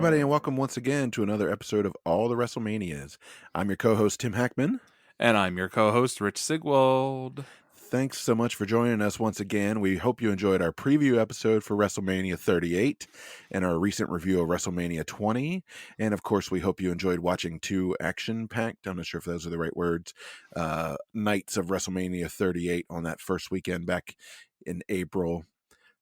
everybody, and welcome once again to another episode of All the WrestleManias. I'm your co-host, Tim Hackman. And I'm your co-host, Rich Sigwald. Thanks so much for joining us once again. We hope you enjoyed our preview episode for WrestleMania 38 and our recent review of WrestleMania 20. And of course, we hope you enjoyed watching two action-packed, I'm not sure if those are the right words, nights of WrestleMania 38 on that first weekend back in April.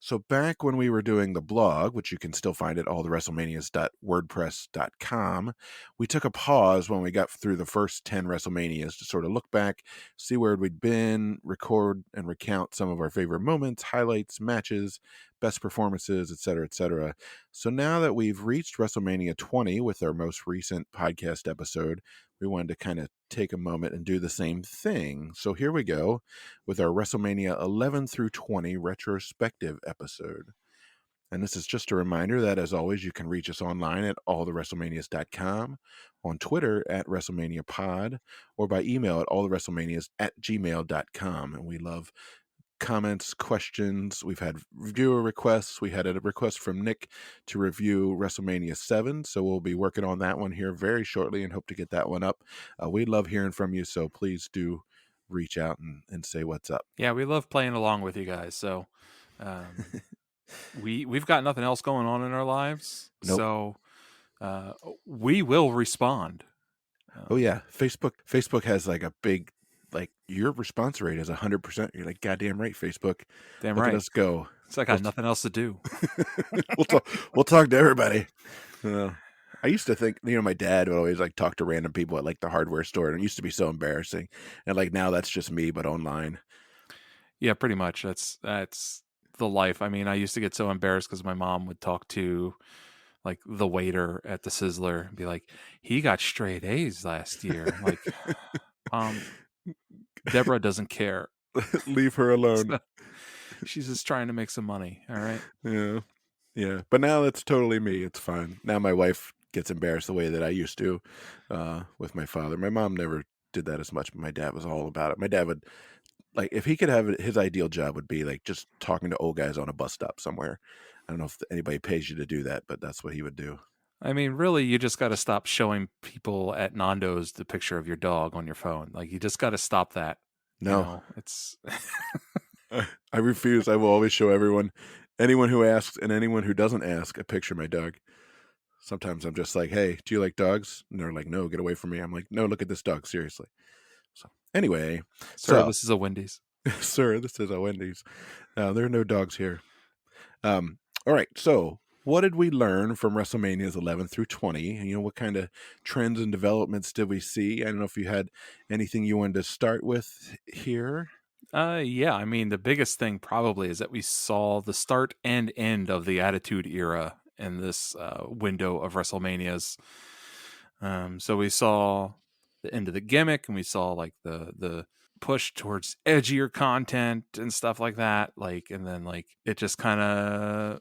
So back when we were doing the blog, which you can still find at allthewrestlemanias.wordpress.com, we took a pause when we got through the first 10 WrestleManias to sort of look back, see where we'd been, record and recount some of our favorite moments, highlights, matches, best performances, etc., etc. So now that we've reached WrestleMania 20 with our most recent podcast episode, we wanted to kind of take a moment and do the same thing. So here we go with our WrestleMania 11 through 20 retrospective episode. And this is just a reminder that, as always, you can reach us online at allthewrestlemanias.com, on Twitter at WrestleManiaPod, or by email at allthewrestlemanias@gmail.com. And we love comments, questions. We've had viewer requests. We had a request from Nick to review WrestleMania 7, so we'll be working on that one here very shortly and hope to get that one up. We love hearing from you, so please do reach out and say what's up. Yeah, we love playing along with you guys. So we've got nothing else going on in our lives. Nope. So we will respond. Oh yeah, Facebook has like a big, like, your response rate is 100%. You're like, goddamn right, Facebook. Damn Look right. at us go. It's like I got nothing else to do. We'll talk to everybody. I used to think, my dad would always like talk to random people at like the hardware store, and it used to be so embarrassing. And like now that's just me, but online. Yeah, pretty much. That's the life. I mean, I used to get so embarrassed because my mom would talk to like the waiter at the Sizzler and be like, he got straight A's last year. Like, Deborah doesn't care. Leave her alone. She's just trying to make some money. All right. Yeah. But now it's totally me. It's fine. Now my wife gets embarrassed the way that I used to with my father. My mom never did that as much, but my dad was all about it. My dad would, like, if he could have it, his ideal job would be like just talking to old guys on a bus stop somewhere. I don't know if anybody pays you to do that, but that's what he would do. I mean, really, you just got to stop showing people at Nando's the picture of your dog on your phone. Like, you just got to stop that. No, it's. I refuse. I will always show anyone who asks and anyone who doesn't ask, a picture of my dog. Sometimes I'm just like, hey, do you like dogs? And they're like, no, get away from me. I'm like, no, look at this dog, seriously. So anyway. Sir, this is a Wendy's. Sir, this is a Wendy's. There are no dogs here. All right, so what did we learn from WrestleManias 11 through 20? What kind of trends and developments did we see? I don't know if you had anything you wanted to start with here. Yeah, I mean, the biggest thing probably is that we saw the start and end of the Attitude Era in this window of WrestleManias. So we saw the end of the gimmick, and we saw like the push towards edgier content and stuff like that. Like, and then like it just kind of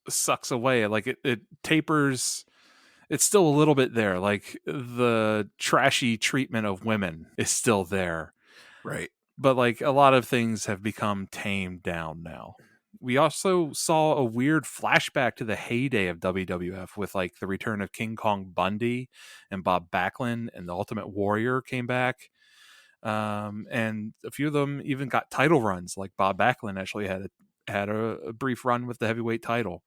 sucks away. Like it tapers. It's still a little bit there. Like the trashy treatment of women is still there. Right. But like a lot of things have become tamed down now. We also saw a weird flashback to the heyday of WWF with like the return of King Kong Bundy and Bob Backlund, and the Ultimate Warrior came back. And a few of them even got title runs. Like Bob Backlund actually had a brief run with the heavyweight title.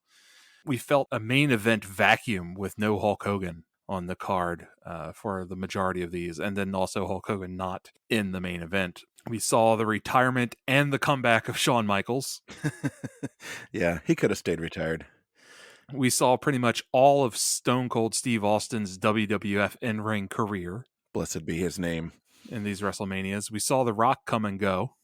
We felt a main event vacuum with no Hulk Hogan on the card for the majority of these, and then also Hulk Hogan not in the main event. We saw the retirement and the comeback of Shawn Michaels. Yeah, he could have stayed retired. We saw pretty much all of Stone Cold Steve Austin's WWF in-ring career. Blessed be his name. In these WrestleManias. We saw The Rock come and go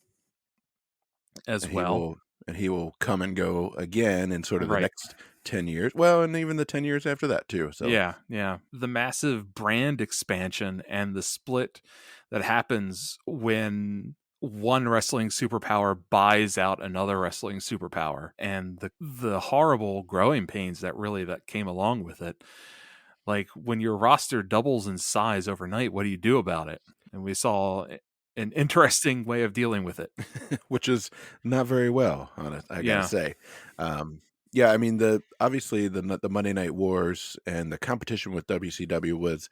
as well. He will come and go again in sort of Right. the next 10 years. Well, and even the 10 years after that too. So Yeah. The massive brand expansion and the split that happens when one wrestling superpower buys out another wrestling superpower, and the horrible growing pains that came along with it. Like when your roster doubles in size overnight, what do you do about it? And we saw an interesting way of dealing with it. which is not very well, I gotta say. Yeah, I mean, the Monday Night Wars and the competition with WCW was,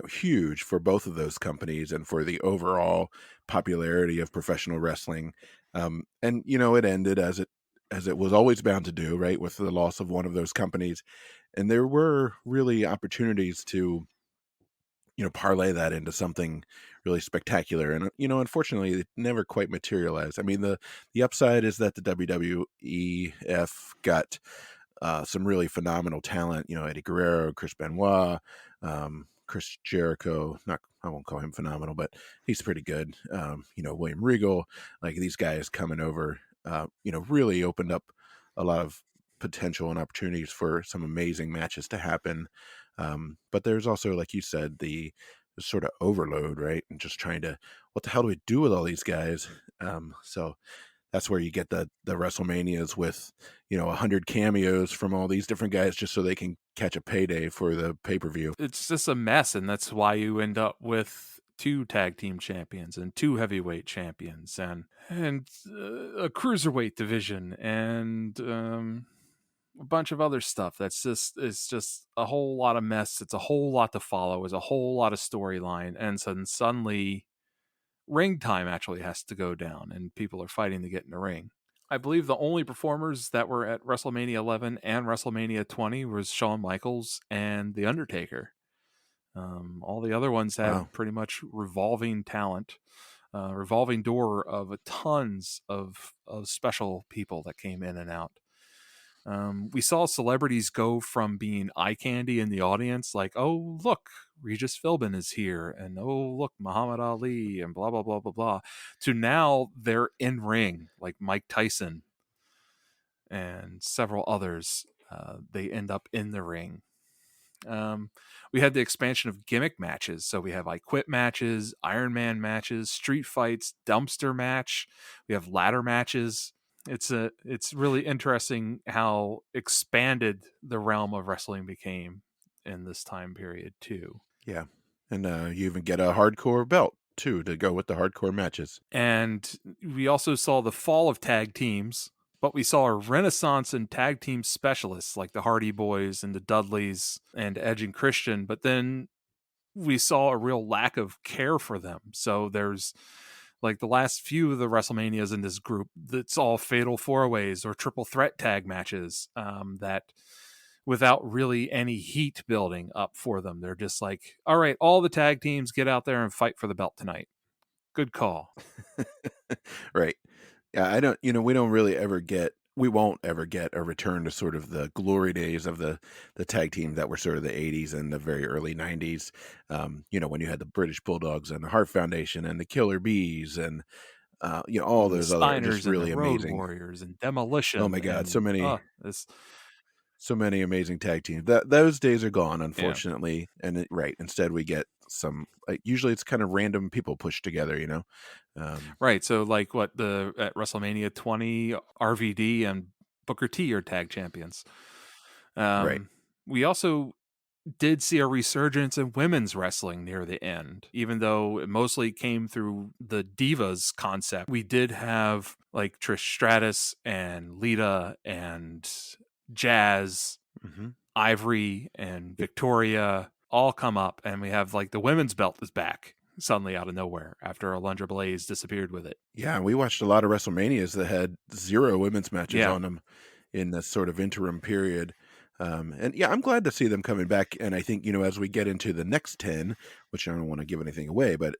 huge for both of those companies and for the overall popularity of professional wrestling. And it ended as it was always bound to do, right, with the loss of one of those companies. And there were really opportunities to parlay that into something really spectacular. And unfortunately, it never quite materialized. I mean, the upside is that the WWEF got some really phenomenal talent. Eddie Guerrero, Chris Benoit, Chris Jericho. Not, I won't call him phenomenal, but he's pretty good. William Regal, like these guys coming over, really opened up a lot of potential and opportunities for some amazing matches to happen. But there's also, like you said, the sort of overload, right? And just trying to, what the hell do we do with all these guys? So that's where you get the WrestleManias with 100 cameos from all these different guys just so they can catch a payday for the pay-per-view. It's just a mess, and that's why you end up with two tag team champions and two heavyweight champions and a cruiserweight division and a bunch of other stuff. It's just a whole lot of mess. It's a whole lot to follow. It's a whole lot of storyline, and then suddenly ring time actually has to go down, and people are fighting to get in the ring. I believe the only performers that were at WrestleMania 11 and WrestleMania 20 was Shawn Michaels and The Undertaker. All the other ones Wow. had pretty much revolving talent, revolving door of tons of special people that came in and out. We saw celebrities go from being eye candy in the audience, like, oh, look, Regis Philbin is here, and oh, look, Muhammad Ali, and blah, blah, blah, blah, blah, to now they're in ring, like Mike Tyson and several others. They end up in the ring. We had the expansion of gimmick matches. So we have I Quit matches, Iron Man matches, street fights, dumpster match. We have ladder matches. It's really interesting how expanded the realm of wrestling became in this time period too. Yeah. And you even get a hardcore belt too to go with the hardcore matches. And we also saw the fall of tag teams, but we saw a renaissance in tag team specialists like the Hardy Boys and the Dudleys and Edge and Christian. But then we saw a real lack of care for them. So there's like the last few of the WrestleManias in this group, that's all fatal four ways or triple threat tag matches that without really any heat building up for them. They're just like, all right, all the tag teams get out there and fight for the belt tonight. Good call. Right. Yeah, I don't, we don't really ever get, we won't ever get a return to sort of the glory days of the tag team that were sort of the 80s and the very early 90s. When you had the British Bulldogs and the Heart Foundation and the Killer Bees and all And the those other just Steiners and the really Road amazing. Warriors and Oh Demolition my God, so and many this so many amazing tag teams. Those days are gone, yeah. unfortunately. And right, instead we get some, like, usually it's kind of random people pushed together. Right. So like what the at WrestleMania 20, RVD and Booker T are tag champions. Right. We also did see a resurgence in women's wrestling near the end, even though it mostly came through the Divas concept. We did have like Trish Stratus and Lita and Jazz, Hmm. Ivory and Victoria all come up, and we have like the women's belt is back suddenly out of nowhere after Alundra Blaze disappeared with it. Yeah, and we watched a lot of WrestleManias that had zero women's matches Yeah. on them in this sort of interim period. And yeah, I'm glad to see them coming back. And I think, as we get into the next 10, which I don't want to give anything away, but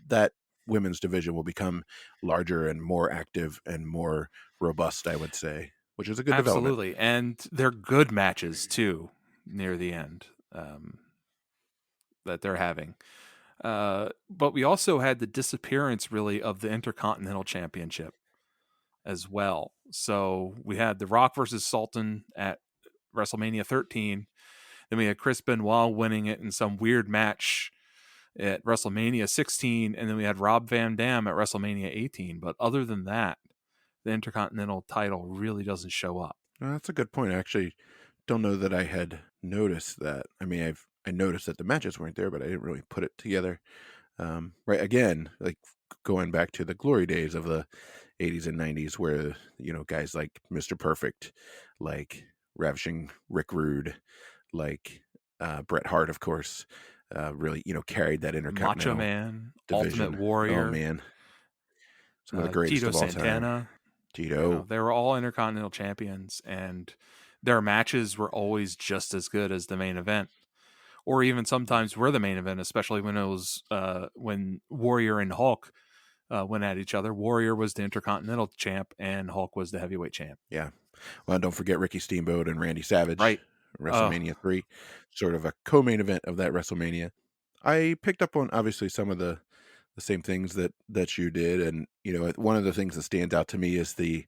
that women's division will become larger and more active and more robust, I would say, which is a good development. Absolutely. And they're good matches too near the end that they're having. But we also had the disappearance really of the Intercontinental Championship as well. So we had The Rock versus Sultan at WrestleMania 13. Then we had Chris Benoit winning it in some weird match at WrestleMania 16. And then we had Rob Van Dam at WrestleMania 18. But other than that, the Intercontinental title really doesn't show up. That's a good point. I actually don't know that I had noticed that. I mean, I noticed that the matches weren't there, but I didn't really put it together. Right, again, like going back to the glory days of the '80s and '90s, where guys like Mr. Perfect, like Ravishing Rick Rude, like Bret Hart, of course, really carried that Macho Intercontinental Man, Ultimate division. Oh Warrior, man, some of the greatest Tito of all time. Santana. Tito, They were all Intercontinental champions, and their matches were always just as good as the main event, or even sometimes were the main event, especially when it was when Warrior and Hulk went at each other. Warrior was the Intercontinental champ, and Hulk was the heavyweight champ. yeah. Well, don't forget Ricky Steamboat and Randy Savage, Right. Oh, WrestleMania 3, sort of a co-main event of that WrestleMania. I picked up on obviously some of the same things that you did, and one of the things that stands out to me is the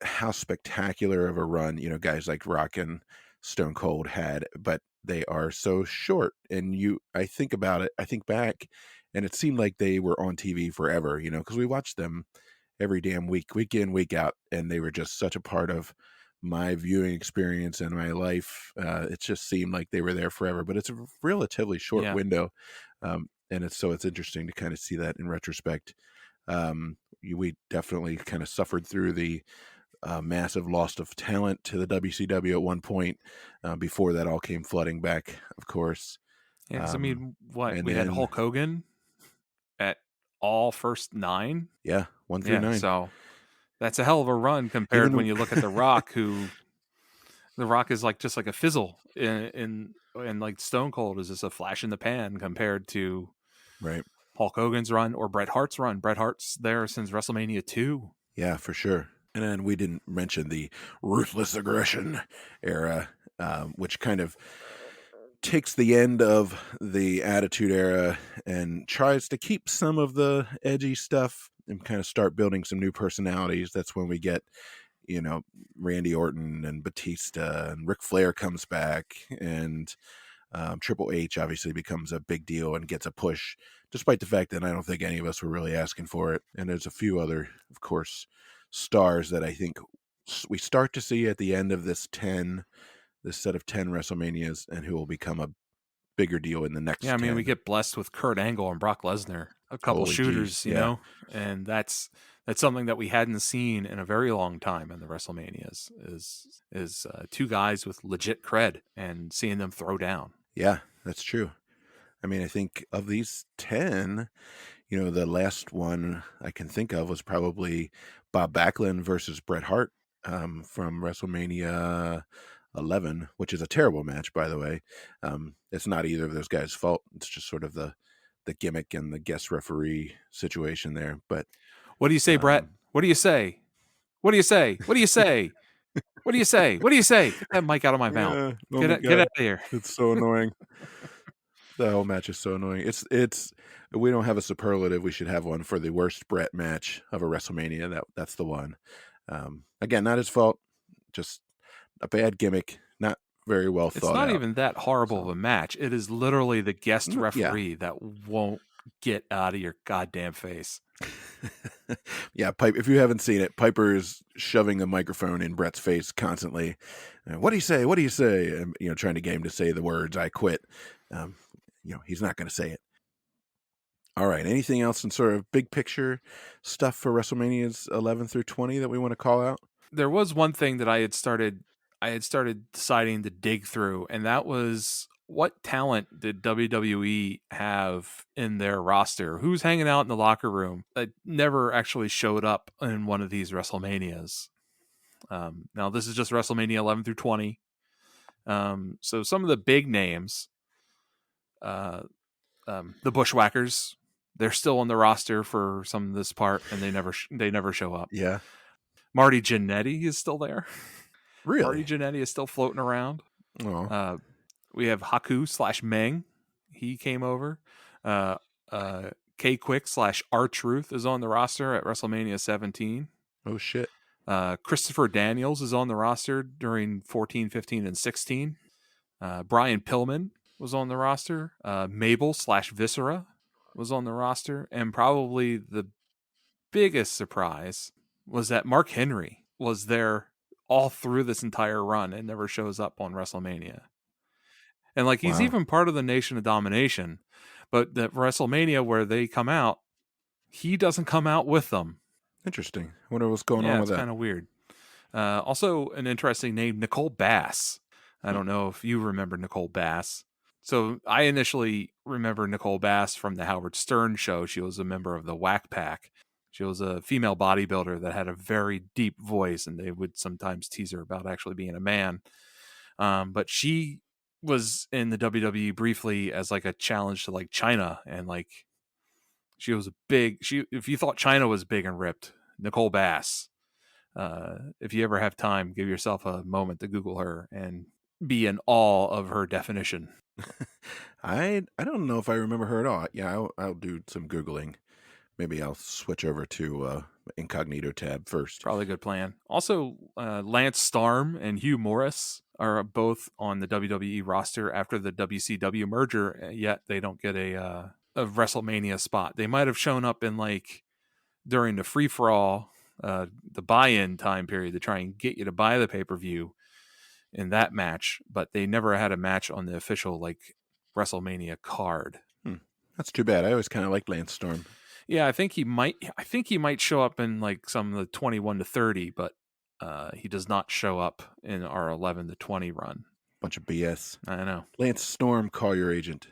how spectacular of a run guys like Rock and Stone Cold had, but they are so short. And I think about it, I think back, and it seemed like they were on TV forever, because we watched them every damn week in, week out, and they were just such a part of my viewing experience and my life. It just seemed like they were there forever, but it's a relatively short yeah. window, and it's interesting to kind of see that in retrospect. We definitely kind of suffered through the massive loss of talent to the WCW at one point. Before that all came flooding back, of course. Yeah, because I Um, mean, what and we had then, Hulk Hogan at all first 9. yeah, one through Yeah, nine. so that's a hell of a run compared when Even you look at The Rock, who The Rock is like just like a fizzle and like Stone Cold is just a flash in the pan compared to right, Hulk Hogan's run or Bret Hart's run. Bret Hart's there since WrestleMania 2. yeah, for sure. And then we didn't mention the ruthless aggression era, which kind of takes the end of the Attitude Era and tries to keep some of the edgy stuff and kind of start building some new personalities. That's when we get, you know, Randy Orton and Batista, and Ric Flair comes back, and Triple H obviously becomes a big deal and gets a push, despite the fact that I don't think any of us were really asking for it. And there's a few other, of course, stars that I think we start to see at the end of this set of 10 WrestleManias, and who will become a bigger deal in the Yeah, I next mean, we 10. get blessed with Kurt Angle and Brock Lesnar, a couple Holy geez. shooters, Yeah. and that's something that we hadn't seen in a very long time in the WrestleManias is two guys with legit cred and seeing them throw down. Yeah, that's true. I mean, I think of these 10, the last one I can think of was probably Bob Backlund versus Bret Hart, from WrestleMania 11, which is a terrible match, by the way. It's not either of those guys' fault. It's just sort of the gimmick and the guest referee situation there. But What do you say, Brett? um, What do you say? What do you say? What do you say? What do you say? What do you say? Get that mic out of my mouth. oh my Get out god, of here. it's so annoying. The whole match is so annoying. It's we don't have a superlative. We should have one for the worst Brett match of a WrestleMania. That's the one. Again, not his fault. Just a bad gimmick. Not very well It's thought not out. even that horrible of So a match. It is literally the guest yeah, referee that won't get out of your goddamn face. yeah. If you haven't seen it, Piper is shoving the microphone in Brett's face constantly. What do you say? What do you say? And trying to get him to say the words "I quit." Um, he's not going to say it. All right. Anything else in sort of big picture stuff for WrestleManias 11 through 20 that we want to call out? There was one thing that I had started deciding to dig through, and that was what talent did WWE have in their roster? Who's hanging out in the locker room that never actually showed up in one of these WrestleManias? Now, this is just WrestleMania 11 through 20. So some of the big names, uh, the Bushwhackers, they're still on the roster for some of this part, and they never show up. Yeah. Marty Jannetty is still there. Marty Really? Jannetty is still floating around. Oh, Uh, we have Haku slash Meng. He came over. Uh, K Quick slash R Truth is on the roster at WrestleMania 17. oh shit. Christopher Daniels is on the roster during 14, 15, and 16. Brian Pillman was on the roster. Mabel slash Viscera was on the roster. And probably the biggest surprise was that Mark Henry was there all through this entire run and never shows up on WrestleMania. And like he's Wow. even part of the Nation of Domination, but the WrestleMania where they come out, he doesn't come out with them. Interesting. I wonder what's going on Yeah, with it's that. kind of weird. Also, an interesting name, Nicole Bass. I Hmm. don't know if you remember Nicole Bass. So I initially remember Nicole Bass from the Howard Stern show. She was a member of the Whack Pack. She was a female bodybuilder that had a very deep voice, and they would sometimes tease her about actually being a man. But she was in the WWE briefly as like a challenge to like China, and like she was a big. She if you thought China was big and ripped, Nicole Bass. If you ever have time, give yourself a moment to Google her and be in awe of her definition. I don't know if I remember her at all. Yeah, I'll do some googling. Maybe I'll switch over to incognito tab first. Probably a good plan. Also, Lance Storm and Hugh Morris are both on the WWE roster after the WCW merger, yet they don't get a WrestleMania spot. They might have shown up in like during the free for all, the buy in time period to try and get you to buy the pay per view in that match, but they never had a match on the official like WrestleMania card. Hmm. That's too bad. I always kind of liked Lance Storm. Yeah, I think he might. I think he might show up in like some of the 21 to 30, but he does not show up in our 11 to 20 run. Bunch of BS. I know. Lance Storm, call your agent.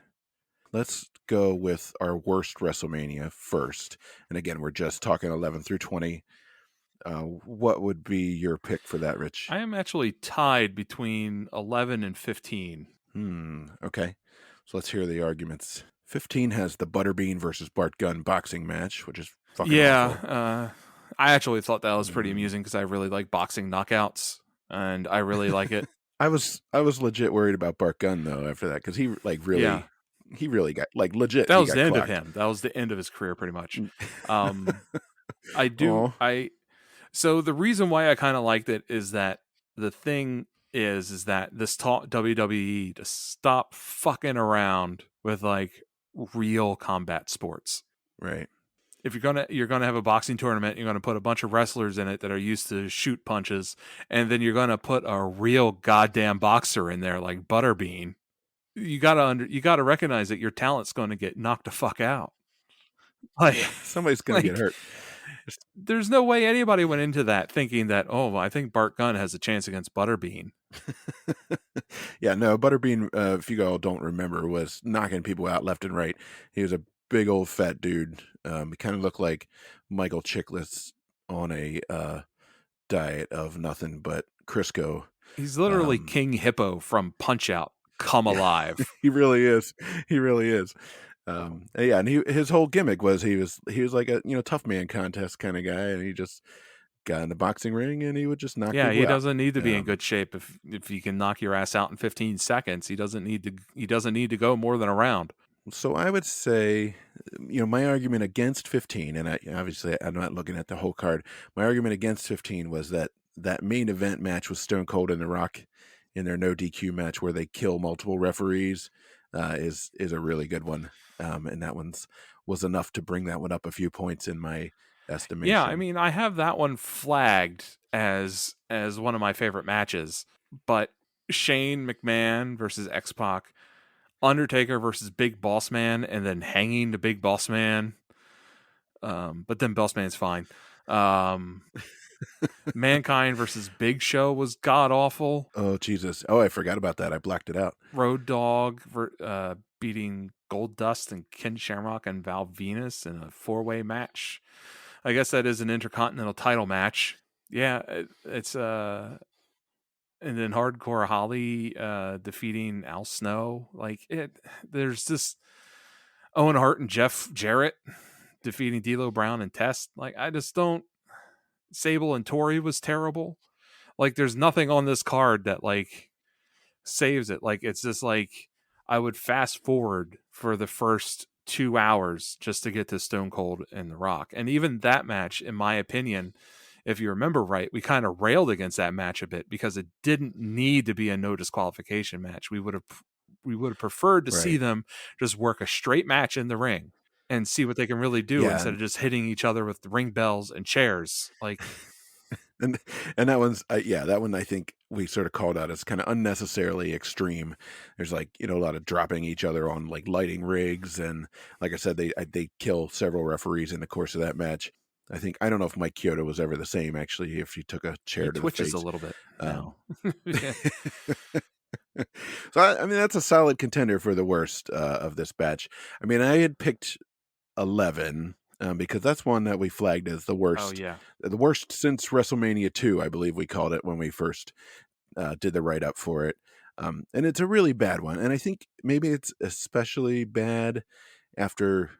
Let's go with our worst WrestleMania first. And again, we're just talking 11 through 20. What would be your pick for that, Rich? I am actually tied between 11 and 15. Okay. So let's hear the arguments. 15 has the Butterbean versus Bart Gunn boxing match, which is fucking Yeah, awful. I actually thought that was pretty Mm. amusing because I really like boxing knockouts, and I really like it. I was legit worried about Bart Gunn though after that because Yeah, he really got like legit that he was the got end of clocked. him. That was the end of his career, pretty much. Um, I do. Oh I So the reason why I kind of liked it is that the thing is that this taught WWE to stop fucking around with like real combat sports. right. If you're gonna have a boxing tournament, you're gonna put a bunch of wrestlers in it that are used to shoot punches, and then you're gonna put a real goddamn boxer in there like Butterbean. You gotta recognize that your talent's gonna get knocked the fuck out. Like Yeah, somebody's gonna get like hurt. Just- there's no way anybody went into that thinking that, oh, I think Bart Gunn has a chance against Butterbean. yeah, no, Butterbean, if you all don't remember, was knocking people out left and right. He was a big old fat dude. He kind of looked like Michael Chiklis on a diet of nothing but Crisco. He's literally Um, King Hippo from Punch Out come yeah, alive. he really is. He really is. Yeah, and his whole gimmick was he was like a tough man contest kind of guy, and he just got in the boxing ring and he would just knock Yeah, people he out. doesn't need to be in Um, good shape if he can knock your ass out in 15 seconds. He doesn't need to go more than a round. so I would say, my argument against 15, and obviously I'm not looking at the whole card. My argument against 15 was that main event match with Stone Cold and The Rock in their no DQ match where they kill multiple referees is a really good one, and that was enough to bring that one up a few points in my Yeah, I estimation. mean, I have that one flagged as one of my favorite matches, but Shane McMahon versus X-Pac, Undertaker versus Big Boss Man, and then hanging the Big Boss Man. But then Boss Man's fine. Um, Mankind versus Big Show was god awful. Oh Jesus! Oh, I forgot about that. I blacked it out. Road Dogg beating Gold Dust and Ken Shamrock and Val Venus in a 4-way match. I guess that is an intercontinental title match. Yeah, it's and then Hardcore Holly defeating Al Snow. Like it, there's this Owen Hart and Jeff Jarrett defeating D'Lo Brown and Test. Like I just don't. Sable and Tori was terrible. Like there's nothing on this card that like saves it. Like it's just like I would fast forward for the first 2 hours just to get to Stone Cold and The Rock. And even that match, in my opinion, if you remember right, we kind of railed against that match a bit because it didn't need to be a no disqualification match. We would have preferred to see Right. them just work a straight match in the ring and see what they can really do Yeah, instead of just hitting each other with ring bells and chairs. Like, and that one's yeah, that one I think we sort of called out as kind of unnecessarily extreme. There's like a lot of dropping each other on like lighting rigs, and like I said, they kill several referees in the course of that match. I don't know if Mike Chioda was ever the same, actually, if he took a He chair to the twitches a face. little bit Um, now. Yeah. so I mean that's a solid contender for the worst of this batch. I mean, I had picked 11 because that's one that we flagged as Oh yeah. the worst since WrestleMania 2, I believe we called it when we first did the write up for it. And it's a really bad one, and I think maybe it's especially bad after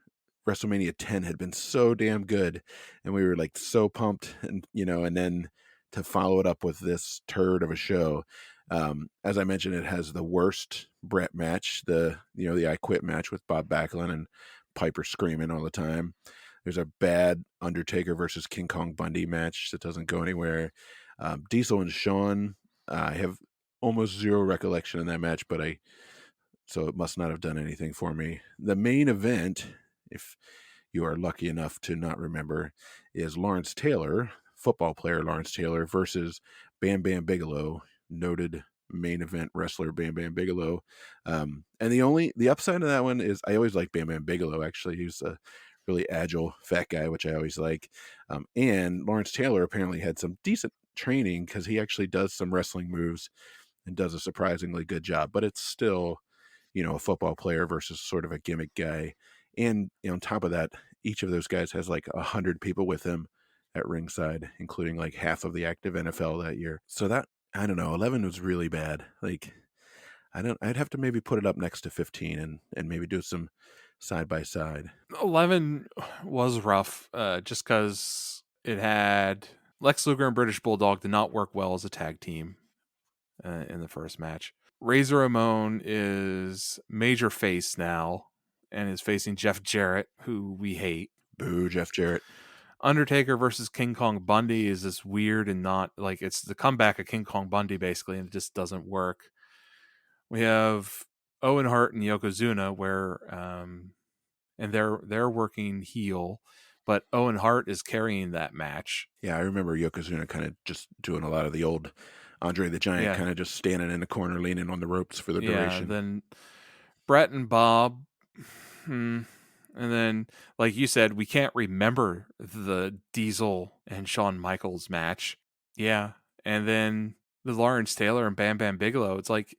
WrestleMania 10 had been so damn good, and we were like so pumped, and and then to follow it up with this turd of a show. As I mentioned, it has the worst Brett match, the I Quit match with Bob Backlund and Piper screaming all the time. There's a bad Undertaker versus King Kong Bundy match that doesn't go anywhere. Diesel and Shawn, I have almost zero recollection in that match, so it must not have done anything for me. The main event, if you are lucky enough to not remember, is Lawrence Taylor, football player Lawrence Taylor, versus Bam Bam Bigelow, noted main event wrestler Bam Bam Bigelow. And the upside of that one is I always like Bam Bam Bigelow. Actually, he's a really agile fat guy, which I always like. And Lawrence Taylor apparently had some decent training because he actually does some wrestling moves and does a surprisingly good job. But it's still a football player versus sort of a gimmick guy. And on top of that, each of those guys has like 100 people with him at ringside, including like half of the active NFL that year. So that I don't know, 11 was really bad. Like I'd have to maybe put it up next to 15 and maybe do some side by side. 11 was rough, just because it had Lex Luger and British Bulldog did not work well as a tag team in the first match. Razor Ramon is major face now and is facing Jeff Jarrett, who we hate. Boo, Jeff Jarrett. Undertaker versus King Kong Bundy is this weird and not like it's the comeback of King Kong Bundy basically, and it just doesn't work. We have Owen Hart and Yokozuna and they're working heel, but Owen Hart is carrying that match. Yeah, I remember Yokozuna kind of just doing a lot of the old Andre the Giant, Yeah, kind of just standing in the corner, leaning on the ropes for the yeah. duration. Then Brett and Bob, and then like you said, we can't remember the Diesel and Shawn Michaels match. Yeah, and then the Lawrence Taylor and Bam Bam Bigelow. It's like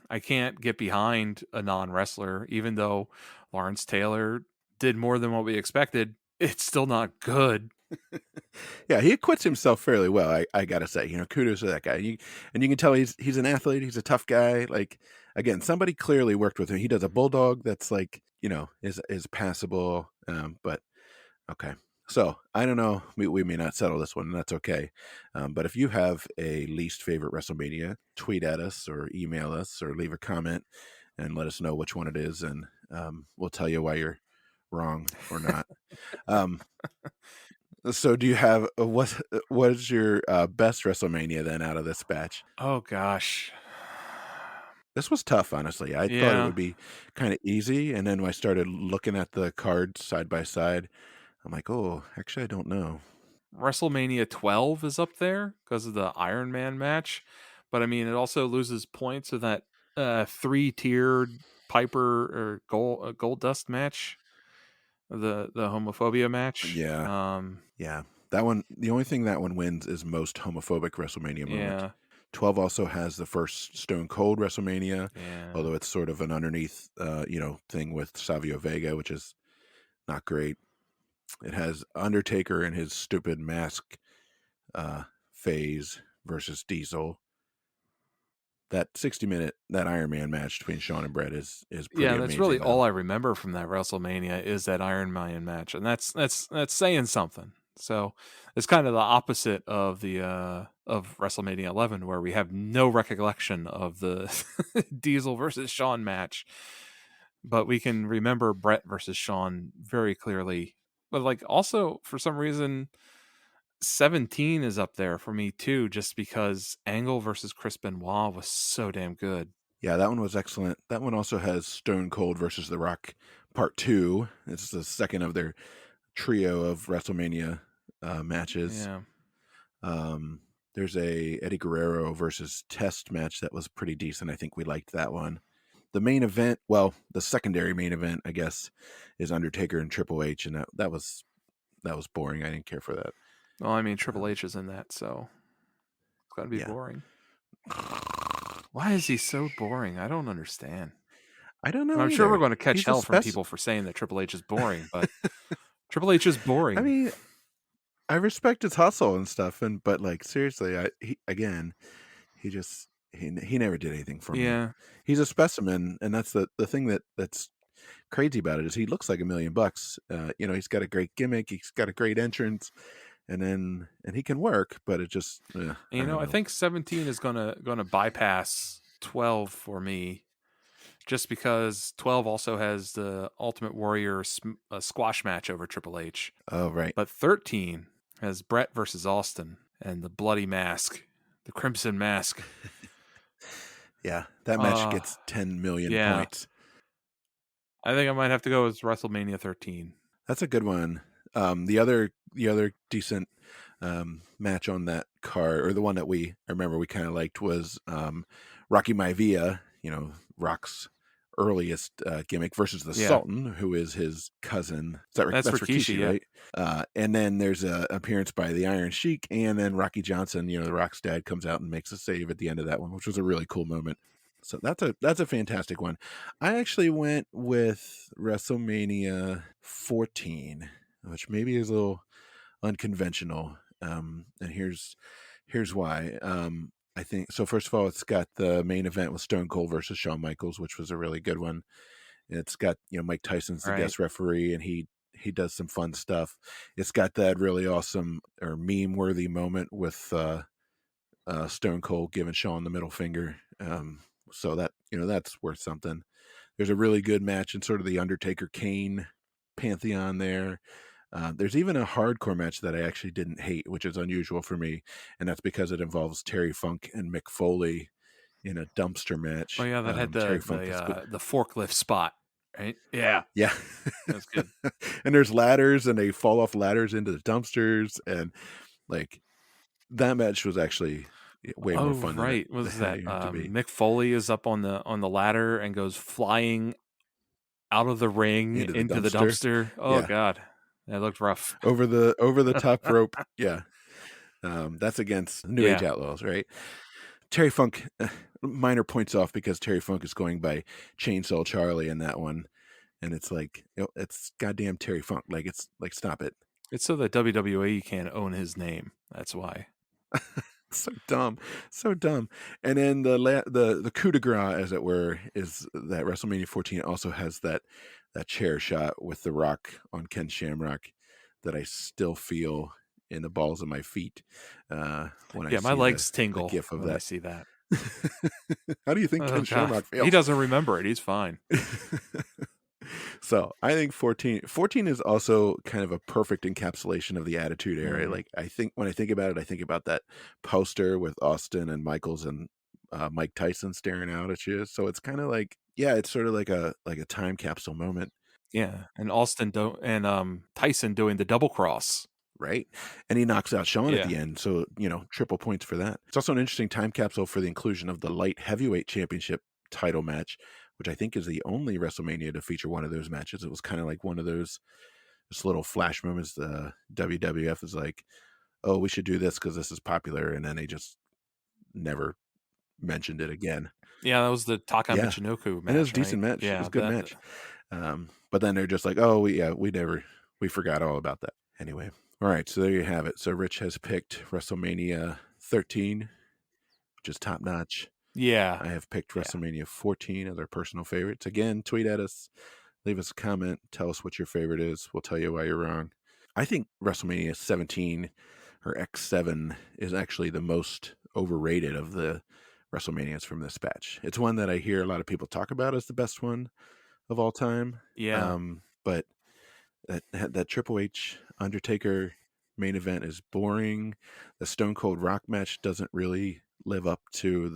I can't get behind a non-wrestler, even though Lawrence Taylor did more than what we expected. It's still not good. Yeah, he acquits himself fairly well. I gotta say, kudos to that guy. And you can tell he's an athlete. He's a tough guy. Like again, somebody clearly worked with him. He does a bulldog that's like is passable. But okay, so I don't know. We may not settle this one, and that's okay. But if you have a least favorite WrestleMania, tweet at us or email us or leave a comment and let us know which one it is, and we'll tell you why you're wrong or not. Um, so do you have what is your best WrestleMania then out of this batch? Oh gosh. This was tough, honestly. I thought it Yeah. would be kind of easy, and then when I started looking at the cards side by side, I'm like, oh, actually, I don't know. WrestleMania 12 is up there because of the Iron Man match. But I mean, it also loses points with that three-tiered Piper or Gold Dust match, the homophobia match. Yeah, yeah, that one. The only thing that one wins is most homophobic WrestleMania moment. Yeah, 12 also has the first Stone Cold WrestleMania, yeah. although it's sort of an underneath, thing with Savio Vega, which is not great. It has Undertaker and his stupid mask phase versus Diesel. That 60-minute that Iron Man match between Shawn and Brett is pretty Yeah, that's really amazing all though. I remember from that WrestleMania is that Iron Man match, and that's saying something. So it's kind of the opposite of the of WrestleMania 11, where we have no recollection of the Diesel versus Shawn match, but we can remember Brett versus Shawn very clearly. But like also for some reason, 17 is up there for me too, just because Angle versus Chris Benoit was so damn good. Yeah, that one was excellent. That one also has Stone Cold versus The Rock Part 2. It's the second of their trio of WrestleMania matches. Yeah. Um, there's a Eddie Guerrero versus Test match that was pretty decent. I think we liked that one. The main event, well, the secondary main event, I guess, is Undertaker and Triple H, and that was that was boring. I didn't care for that. Well, I mean, Triple Um, H is in that, so it's got to be yeah. boring. Why is he so boring? I don't understand. I don't know I'm sure we're either. going to catch He's a hell from spec. people for saying that Triple H is boring, but Triple H is I boring. mean, I respect his hustle and stuff, but like seriously, he never did anything for me. Yeah. He's a specimen, and that's the thing that's crazy about it is he looks like $1,000,000. He's got a great gimmick, he's got a great entrance, and he can work, but it just I don't I know. think 17 is gonna bypass 12 for me, just because 12 also has the Ultimate Warrior squash match over Triple H, Oh right, but 13 has Brett versus Austin and the Bloody Mask, the Crimson Mask. yeah, that match Uh gets 10,000,000 yeah, points. I think I might have to go with WrestleMania 13. That's a good one. The other decent match on that card, or the one that I remember we kind of liked, was Rocky Maivia. Rock's earliest gimmick versus the Yeah, Sultan, who is his cousin. Is that that's that's Rikishi. Rikishi, Yeah, right? And then there's a appearance by the Iron Sheik, and then Rocky Johnson. The Rock's dad comes out and makes a save at the end of that one, which was a really cool moment. So that's a fantastic one. I actually went with WrestleMania 14, which maybe is a little unconventional. And here's why. I think so. First of all, it's got the main event with Stone Cold versus Shawn Michaels, which was a really good one. It's got Mike Tyson's the right. guest referee, and he does some fun stuff. It's got that really awesome or meme worthy moment with Stone Cold giving Shawn the middle finger. So that's worth something. There's a really good match in sort of the Undertaker Kane pantheon there. There's even a hardcore match that I actually didn't hate, which is unusual for me, and that's because it involves Terry Funk and Mick Foley in a dumpster Oh match. yeah, that had Terry Funk is good. the forklift spot, right? Yeah, Yeah. that's good. And there's ladders, and they fall off ladders into the dumpsters, and like that match was actually way more Oh fun than it right, was than it that needed to be. Mick Foley is up on the ladder and goes flying out of the ring Into the into the dumpster. dumpster. Oh Yeah. god, that looked rough. Over the top rope. Yeah. That's against New Age Yeah, Outlaws, right? Terry Funk, minor points off because Terry Funk is going by Chainsaw Charlie in that one, and it's like it's goddamn Terry Funk. Like it's like stop it. it's so that WWE can't own his name. That's why. So dumb, so dumb. And then the coup de grace, as it were, is that WrestleMania 14 also has that chair shot with The Rock on Ken Shamrock that I still feel in the balls of my feet when I Yeah, my see the legs tingle gif of when I that. see that. How do you think Oh Ken god, Shamrock he feels? doesn't remember it. He's fine. So I think 14 is also kind of a perfect encapsulation of the Attitude Era. Mhm. Like I think when I think about it, I think about that poster with Austin and Michaels and Mike Tyson staring out at you. So it's kind of like, yeah, it's sort of like a time capsule moment, Yeah, and Tyson doing the double cross. right? And he knocks out Shawn at Yeah, the end. So, triple points for that. It's also an interesting time capsule for the inclusion of the light heavyweight championship title match, which I think is the only WrestleMania to feature one of those matches. It was kind of like one of those just little flash moments. The WWF is like, oh, we should do this because this is popular. And then they just never mentioned it again. yeah, that was the Taka Yeah. Michinoku And it was a match, right? decent match. It was Yeah, a good that. match. But then they're just like, oh, we forgot all about that. Anyway. All right. So there you have it. So Rich has picked WrestleMania 13, which is top notch. Yeah, I have picked yeah. WrestleMania 14 as our personal favorites. Again, tweet at us, leave us a comment, tell us what your favorite is. We'll tell you why you're wrong. I think WrestleMania 17 or X7 is actually the most overrated of the WrestleManias from this batch. It's one that I hear a lot of people talk about as the best one of all time. Yeah. But that Triple H Undertaker main event is boring. The Stone Cold Rock match doesn't really live up to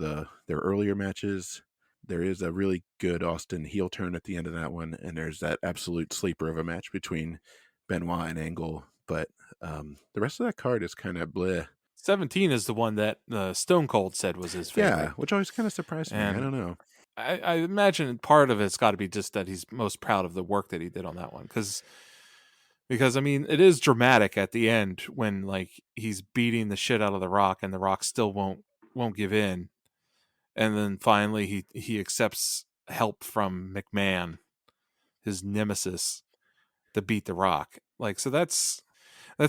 their earlier matches. There is a really good Austin heel turn at the end of that one, and there's that absolute sleeper of a match between Benoit and Angle. But the rest of that card is kind of bleh. 17 is the one that Stone Cold said was his Yeah, favorite. which always kind of surprised me. I And don't know. I imagine part of it's got to be just that he's most proud of the work that he did on that one. Because Because I mean, it is dramatic at the end when like he's beating the shit out of the Rock and the Rock still won't give in. And then finally he accepts help from McMahon, his nemesis, to beat the Rock. Like so that's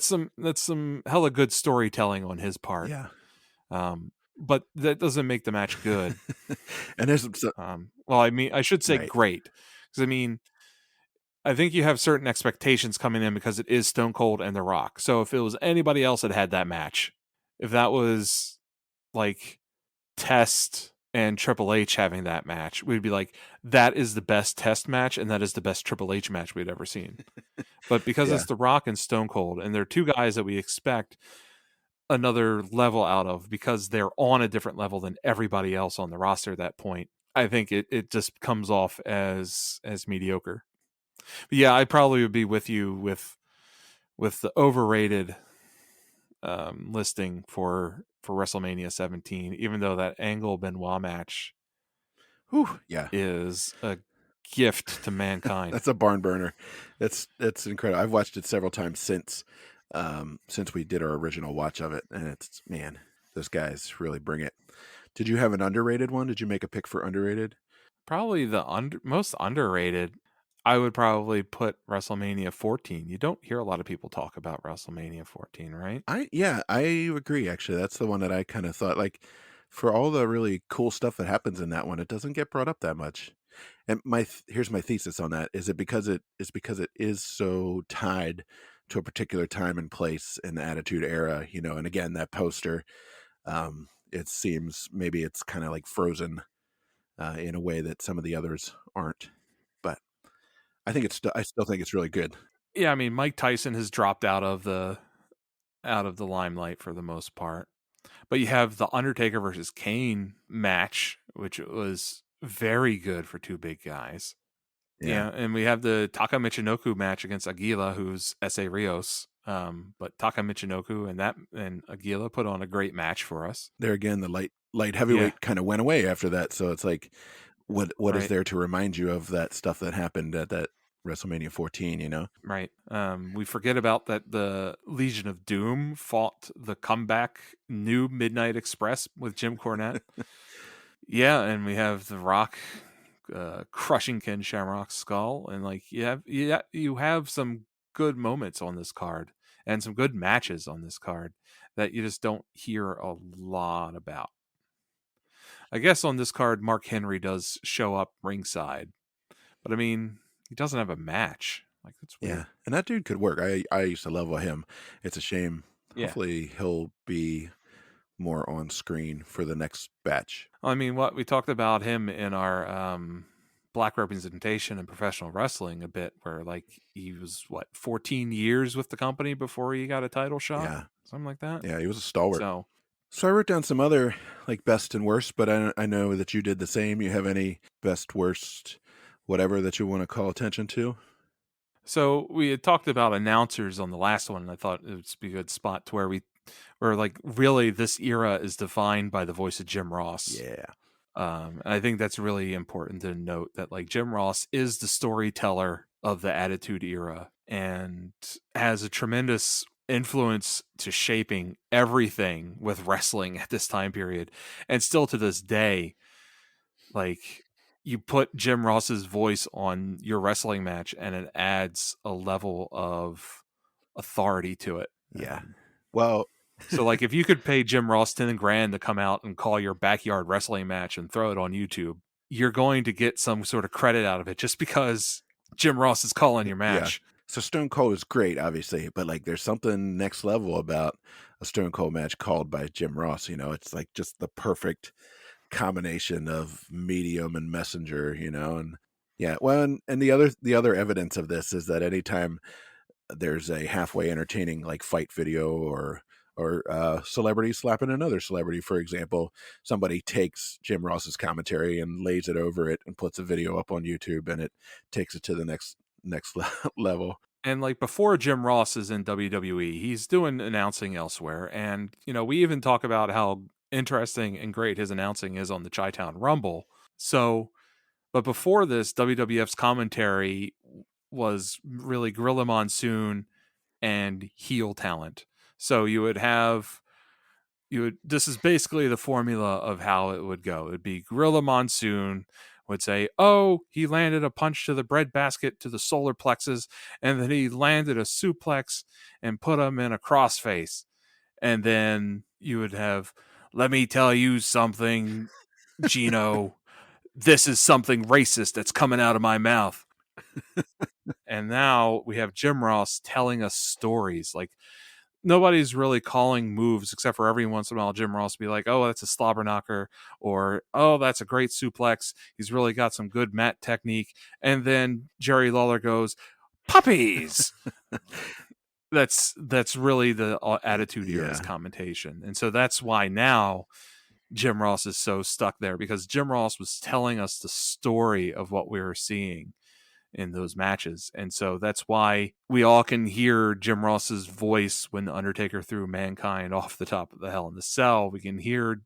some hella good storytelling on his part. Yeah. But that doesn't make the match good. And there's some Well, I mean, I should say right. great, because I mean, I think you have certain expectations coming in because it is Stone Cold and The Rock. So if it was anybody else that had that match, if that was like Test and Triple H having that match, we'd be like, that is the best Test match and that is the best Triple H match we'd ever seen. But because Yeah. it's The Rock and Stone Cold, and they're two guys that we expect another level out of because they're on a different level than everybody else on the roster at that point, I think it just comes off as mediocre. But yeah, I probably would be with you with the overrated listing for WrestleMania 17, even though that Angle Benoit match Whew, yeah. is a gift to mankind. That's a barn burner. That's incredible. I've watched it several times since we did our original watch of it, and it's man, those guys really bring it. Did you have an underrated one? Did you make a pick for underrated? Probably the most underrated. I would probably put WrestleMania 14. You don't hear a lot of people talk about WrestleMania 14, right? I agree actually. That's the one that I kind of thought like for all the really cool stuff that happens in that one, it doesn't get brought up that much. And here's my thesis on that. Is it because it is so tied to a particular time and place in the Attitude Era, you know, and again that poster, it seems maybe it's kind of like frozen in a way that some of the others aren't. But I still think it's really good. Yeah, I mean Mike Tyson has dropped out of the limelight for the most part. But you have the Undertaker versus Kane match, which was very good for two big guys. Yeah. Yeah, and we have the Taka Michinoku match against Aguila, who's Essa Rios. But Taka Michinoku and Aguila put on a great match for us. There again, the light Yeah, heavyweight kind of went away after that. So it's like, what is right, there to remind you of that stuff that happened at that WrestleMania 14? You know? right. We forget about that the Legion of Doom fought the comeback new Midnight Express with Jim Cornette. Yeah, and we have The Rock crushing Ken Shamrock's skull, and like you have some good moments on this card and some good matches on this card that you just don't hear a lot about. I guess on this card, Mark Henry does show up ringside, but I mean, he doesn't have a match. Like that's Yeah, weird. and that dude could work. I used to love him. It's a shame. Yeah. Hopefully, he'll be more on screen for the next batch. I mean, what we talked about him in our black representation in professional wrestling a bit, where like he was 14 years with the company before he got a title shot, Yeah, something like that. yeah, he was a stalwart. So, So I wrote down some other like best and worst, but I know that you did the same. You have any best, worst, whatever that you want to call attention to? so we had talked about announcers on the last one, and I thought it would be a good spot to where like really this era is defined by the voice of Jim Ross. Yeah, And I think that's really important to note that like Jim Ross is the storyteller of the Attitude Era and has a tremendous influence to shaping everything with wrestling at this time period. And still to this day, like you put Jim Ross's voice on your wrestling match and it adds a level of authority to it. yeah. Well, So like if you could pay Jim Ross 10 grand to come out and call your backyard wrestling match and throw it on YouTube, you're going to get some sort of credit out of it just because Jim Ross is calling your yeah. match. So Stone Cold is great, obviously, but like there's something next level about a Stone Cold match called by Jim Ross. You know, it's like just the perfect combination of medium and messenger. You know, and yeah. Well, and the other evidence of this is that anytime there's a halfway entertaining like fight video or celebrity slapping another celebrity, for example, somebody takes Jim Ross's commentary and lays it over it and puts a video up on YouTube, and it takes it to the next level. And like before Jim Ross is in WWE, he's doing announcing elsewhere. And, you know, we even talk about how interesting and great his announcing is on the Chi-Town Rumble. So, but before this, WWF's commentary was really Gorilla Monsoon and heel talent. So you would have this is basically the formula of how it would go. It'd be Gorilla Monsoon would say, "Oh, he landed a punch to the breadbasket to the solar plexus, and then he landed a suplex and put him in a crossface." And then you would have, "Let me tell you something, Gino. This is something racist that's coming out of my mouth." And now we have Jim Ross telling us stories. Like, nobody's really calling moves except for every once in a while Jim Ross will be like, "Oh, that's a slobber knocker," or "Oh, that's a great suplex. He's really got some good mat technique." And then Jerry Lawler goes, "Puppies." That's really the Attitude Era's Yeah. commentation. And so that's why now Jim Ross is so stuck there, because Jim Ross was telling us the story of what we were seeing in those matches. And so that's why we all can hear Jim Ross's voice when the Undertaker threw Mankind off the top of the Hell in the Cell. We can hear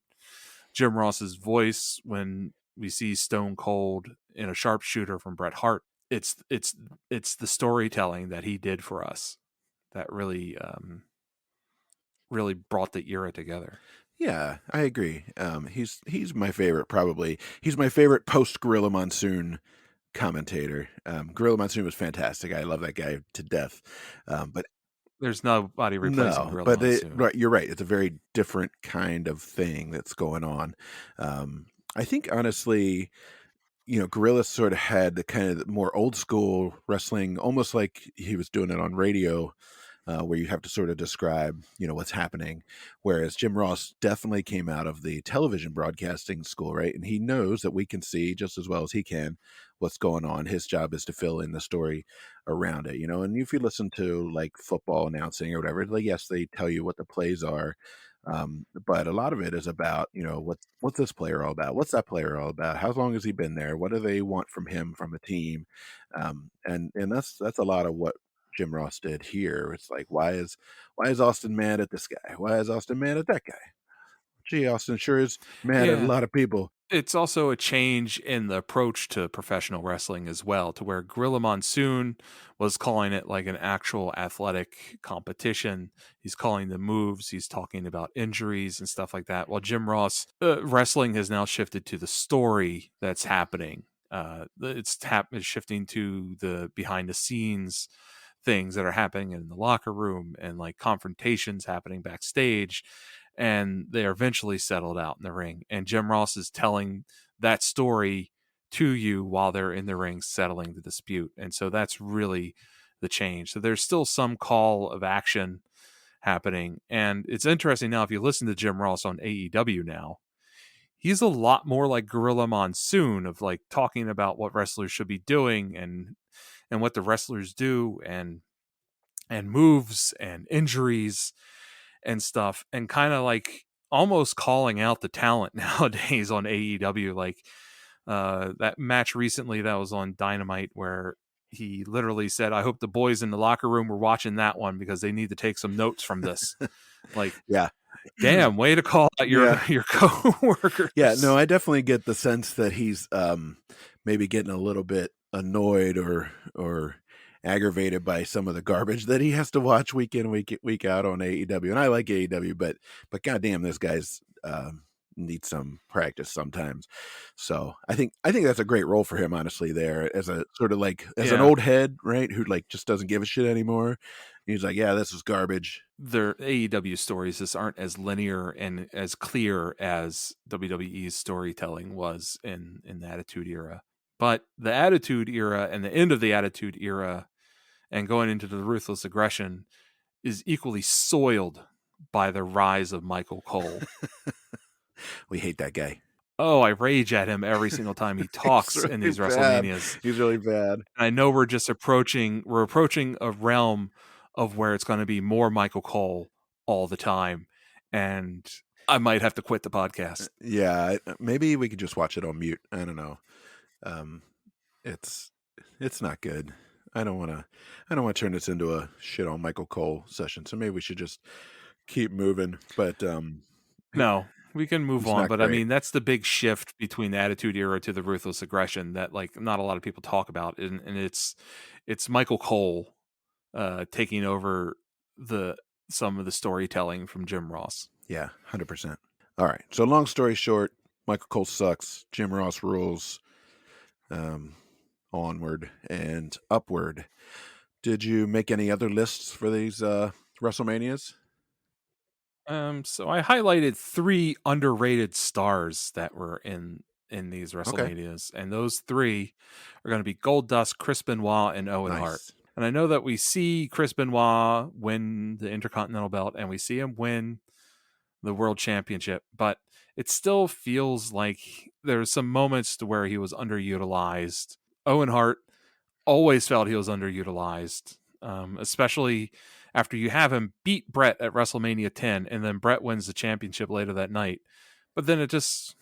Jim Ross's voice when we see Stone Cold in a sharpshooter from Bret Hart. It's the storytelling that he did for us that really brought the era together. Yeah, I agree. He's my favorite, probably. He's my favorite post Gorilla Monsoon commentator. Gorilla Monsoon was fantastic. I love that guy to death. But There's nobody replacing no, Gorilla but Monsoon. right, you're right. It's a very different kind of thing that's going on. I think honestly, Gorilla sort of had the kind of more old school wrestling, almost like he was doing it on radio, where you have to sort of describe, what's happening. Whereas Jim Ross definitely came out of the television broadcasting school, right? And he knows that we can see just as well as he can what's going on. His job is to fill in the story around it, And if you listen to like football announcing or whatever, like yes, they tell you what the plays are. But a lot of it is about, what's this player all about? What's that player all about? How long has he been there? What do they want from him, from the team? And that's a lot of what Jim Ross did here. It's like, why is Austin mad at this guy? Why is Austin mad at that guy? Gee, Austin sure is mad at a Yeah. lot of people. It's also a change in the approach to professional wrestling as well, to where Gorilla Monsoon was calling it like an actual athletic competition. He's calling the moves, he's talking about injuries and stuff like that. While Jim Ross, wrestling has now shifted to the story that's happening. It's shifting to the behind the scenes things that are happening in the locker room, and like confrontations happening backstage, and they are eventually settled out in the ring. And Jim Ross is telling that story to you while they're in the ring settling the dispute. And so that's really the change. So there's still some call of action happening. And it's interesting now, if you listen to Jim Ross on AEW now, he's a lot more like Gorilla Monsoon, of like talking about what wrestlers should be doing and what the wrestlers do, and moves and injuries and stuff, and kind of like almost calling out the talent nowadays on AEW. Like that match recently that was on Dynamite, where he literally said, "I hope the boys in the locker room were watching that one because they need to take some notes from this." Like, Yeah. damn, way to call out your Yeah. your Yeah, no, coworkers. I definitely get the sense that he's maybe getting a little bit annoyed or aggravated by some of the garbage that he has to watch week in, week out on AEW. And I like AEW, but goddamn, this guy's needs some practice sometimes. So I think that's a great role for him, honestly, there as a sort of like as an Yeah, old head, right? Who like just doesn't give a shit anymore. He's like, yeah, this is garbage. their AEW stories just aren't as linear and as clear as WWE's storytelling was in the Attitude Era. But the Attitude Era and the end of the Attitude Era and going into the Ruthless Aggression is equally soiled by the rise of Michael Cole. We hate that guy. Oh, I rage at him every single time he He's talks in really these bad. WrestleManias. He's really bad. And I know we're approaching a realm of where it's going to be more Michael Cole all the time, and I might have to quit the podcast. Yeah, maybe we could just watch it on mute. I don't know. Um, it's it's not good. I don't want to turn this into a shit on Michael Cole session. So maybe we should just keep moving. But No, we can move He's on, not but I great. mean that's the big shift between the Attitude Era to the Ruthless Aggression that like not a lot of people talk about, and it's Michael Cole taking over the some of the storytelling from Jim Ross. Yeah, 100%. All right. So long story short, Michael Cole sucks. Jim Ross rules. Um, onward and upward. Did you make any other lists for these WrestleManias? So I highlighted 3 underrated stars that were in these Okay. WrestleManias, and those 3 are going to be Goldust, Chris Benoit, and Owen Hart. Nice. And I know that we see Chris Benoit win the Intercontinental Belt, and we see him win the World Championship, but it still feels like there's some moments to where he was underutilized. Owen Hart always felt he was underutilized, especially after you have him beat Brett at WrestleMania 10, and then Brett wins the championship later that night. But then it just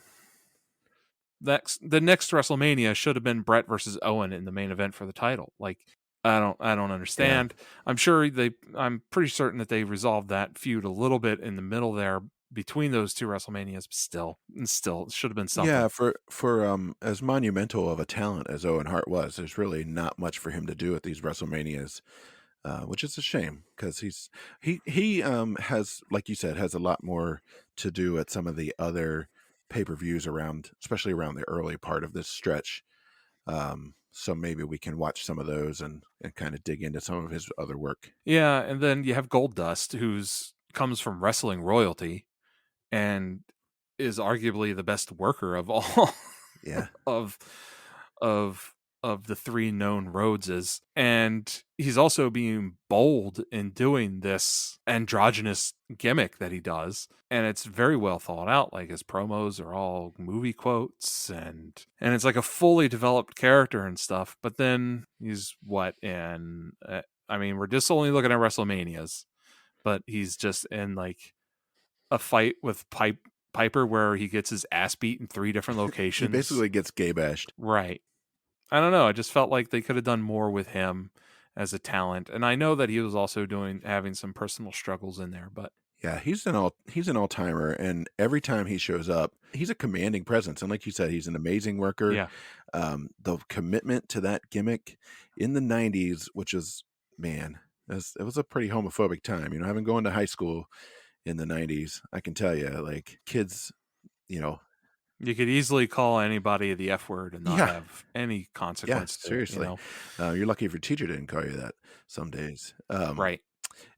the next WrestleMania should have been Brett versus Owen in the main event for the title. Like I don't Yeah. understand. I'm pretty certain that they resolved that feud a little bit in the middle there between those 2 WrestleManias, but still it should have been something. Yeah, for as monumental of a talent as Owen Hart was, there's really not much for him to do at these WrestleManias, which is a shame because he has, like you said, has a lot more to do at some of the other pay-per-views around, especially around the early part of this stretch. So maybe we can watch some of those and kind of dig into some of his other work. Yeah, and then you have Goldust, who's comes from wrestling royalty and is arguably the best worker of all Yeah. of of of the 3 known Rhodeses. And he's also being bold in doing this androgynous gimmick that he does. And it's very well thought out. Like his promos are all movie quotes and it's like a fully developed character and stuff. But then he's what in I mean, we're just only looking at WrestleManias, but he's just in like a fight with Piper where he gets his ass beat in 3 different He locations. basically gets gay bashed. Right. I don't know. I just felt like they could have done more with him as a talent. And I know that he was also having some personal struggles in there, but Yeah, he's an all-timer, and every time he shows up, he's a commanding presence, and like you said, he's an amazing worker. yeah. The commitment to that gimmick in the '90s, which is, man, it was a pretty homophobic time. Having gone to high school in the '90s, I can tell you, like kids, you know, You could easily call anybody the F word and not yeah, have any yeah, consequence to it, you seriously, know? you're lucky if your teacher didn't call you that some days. Right.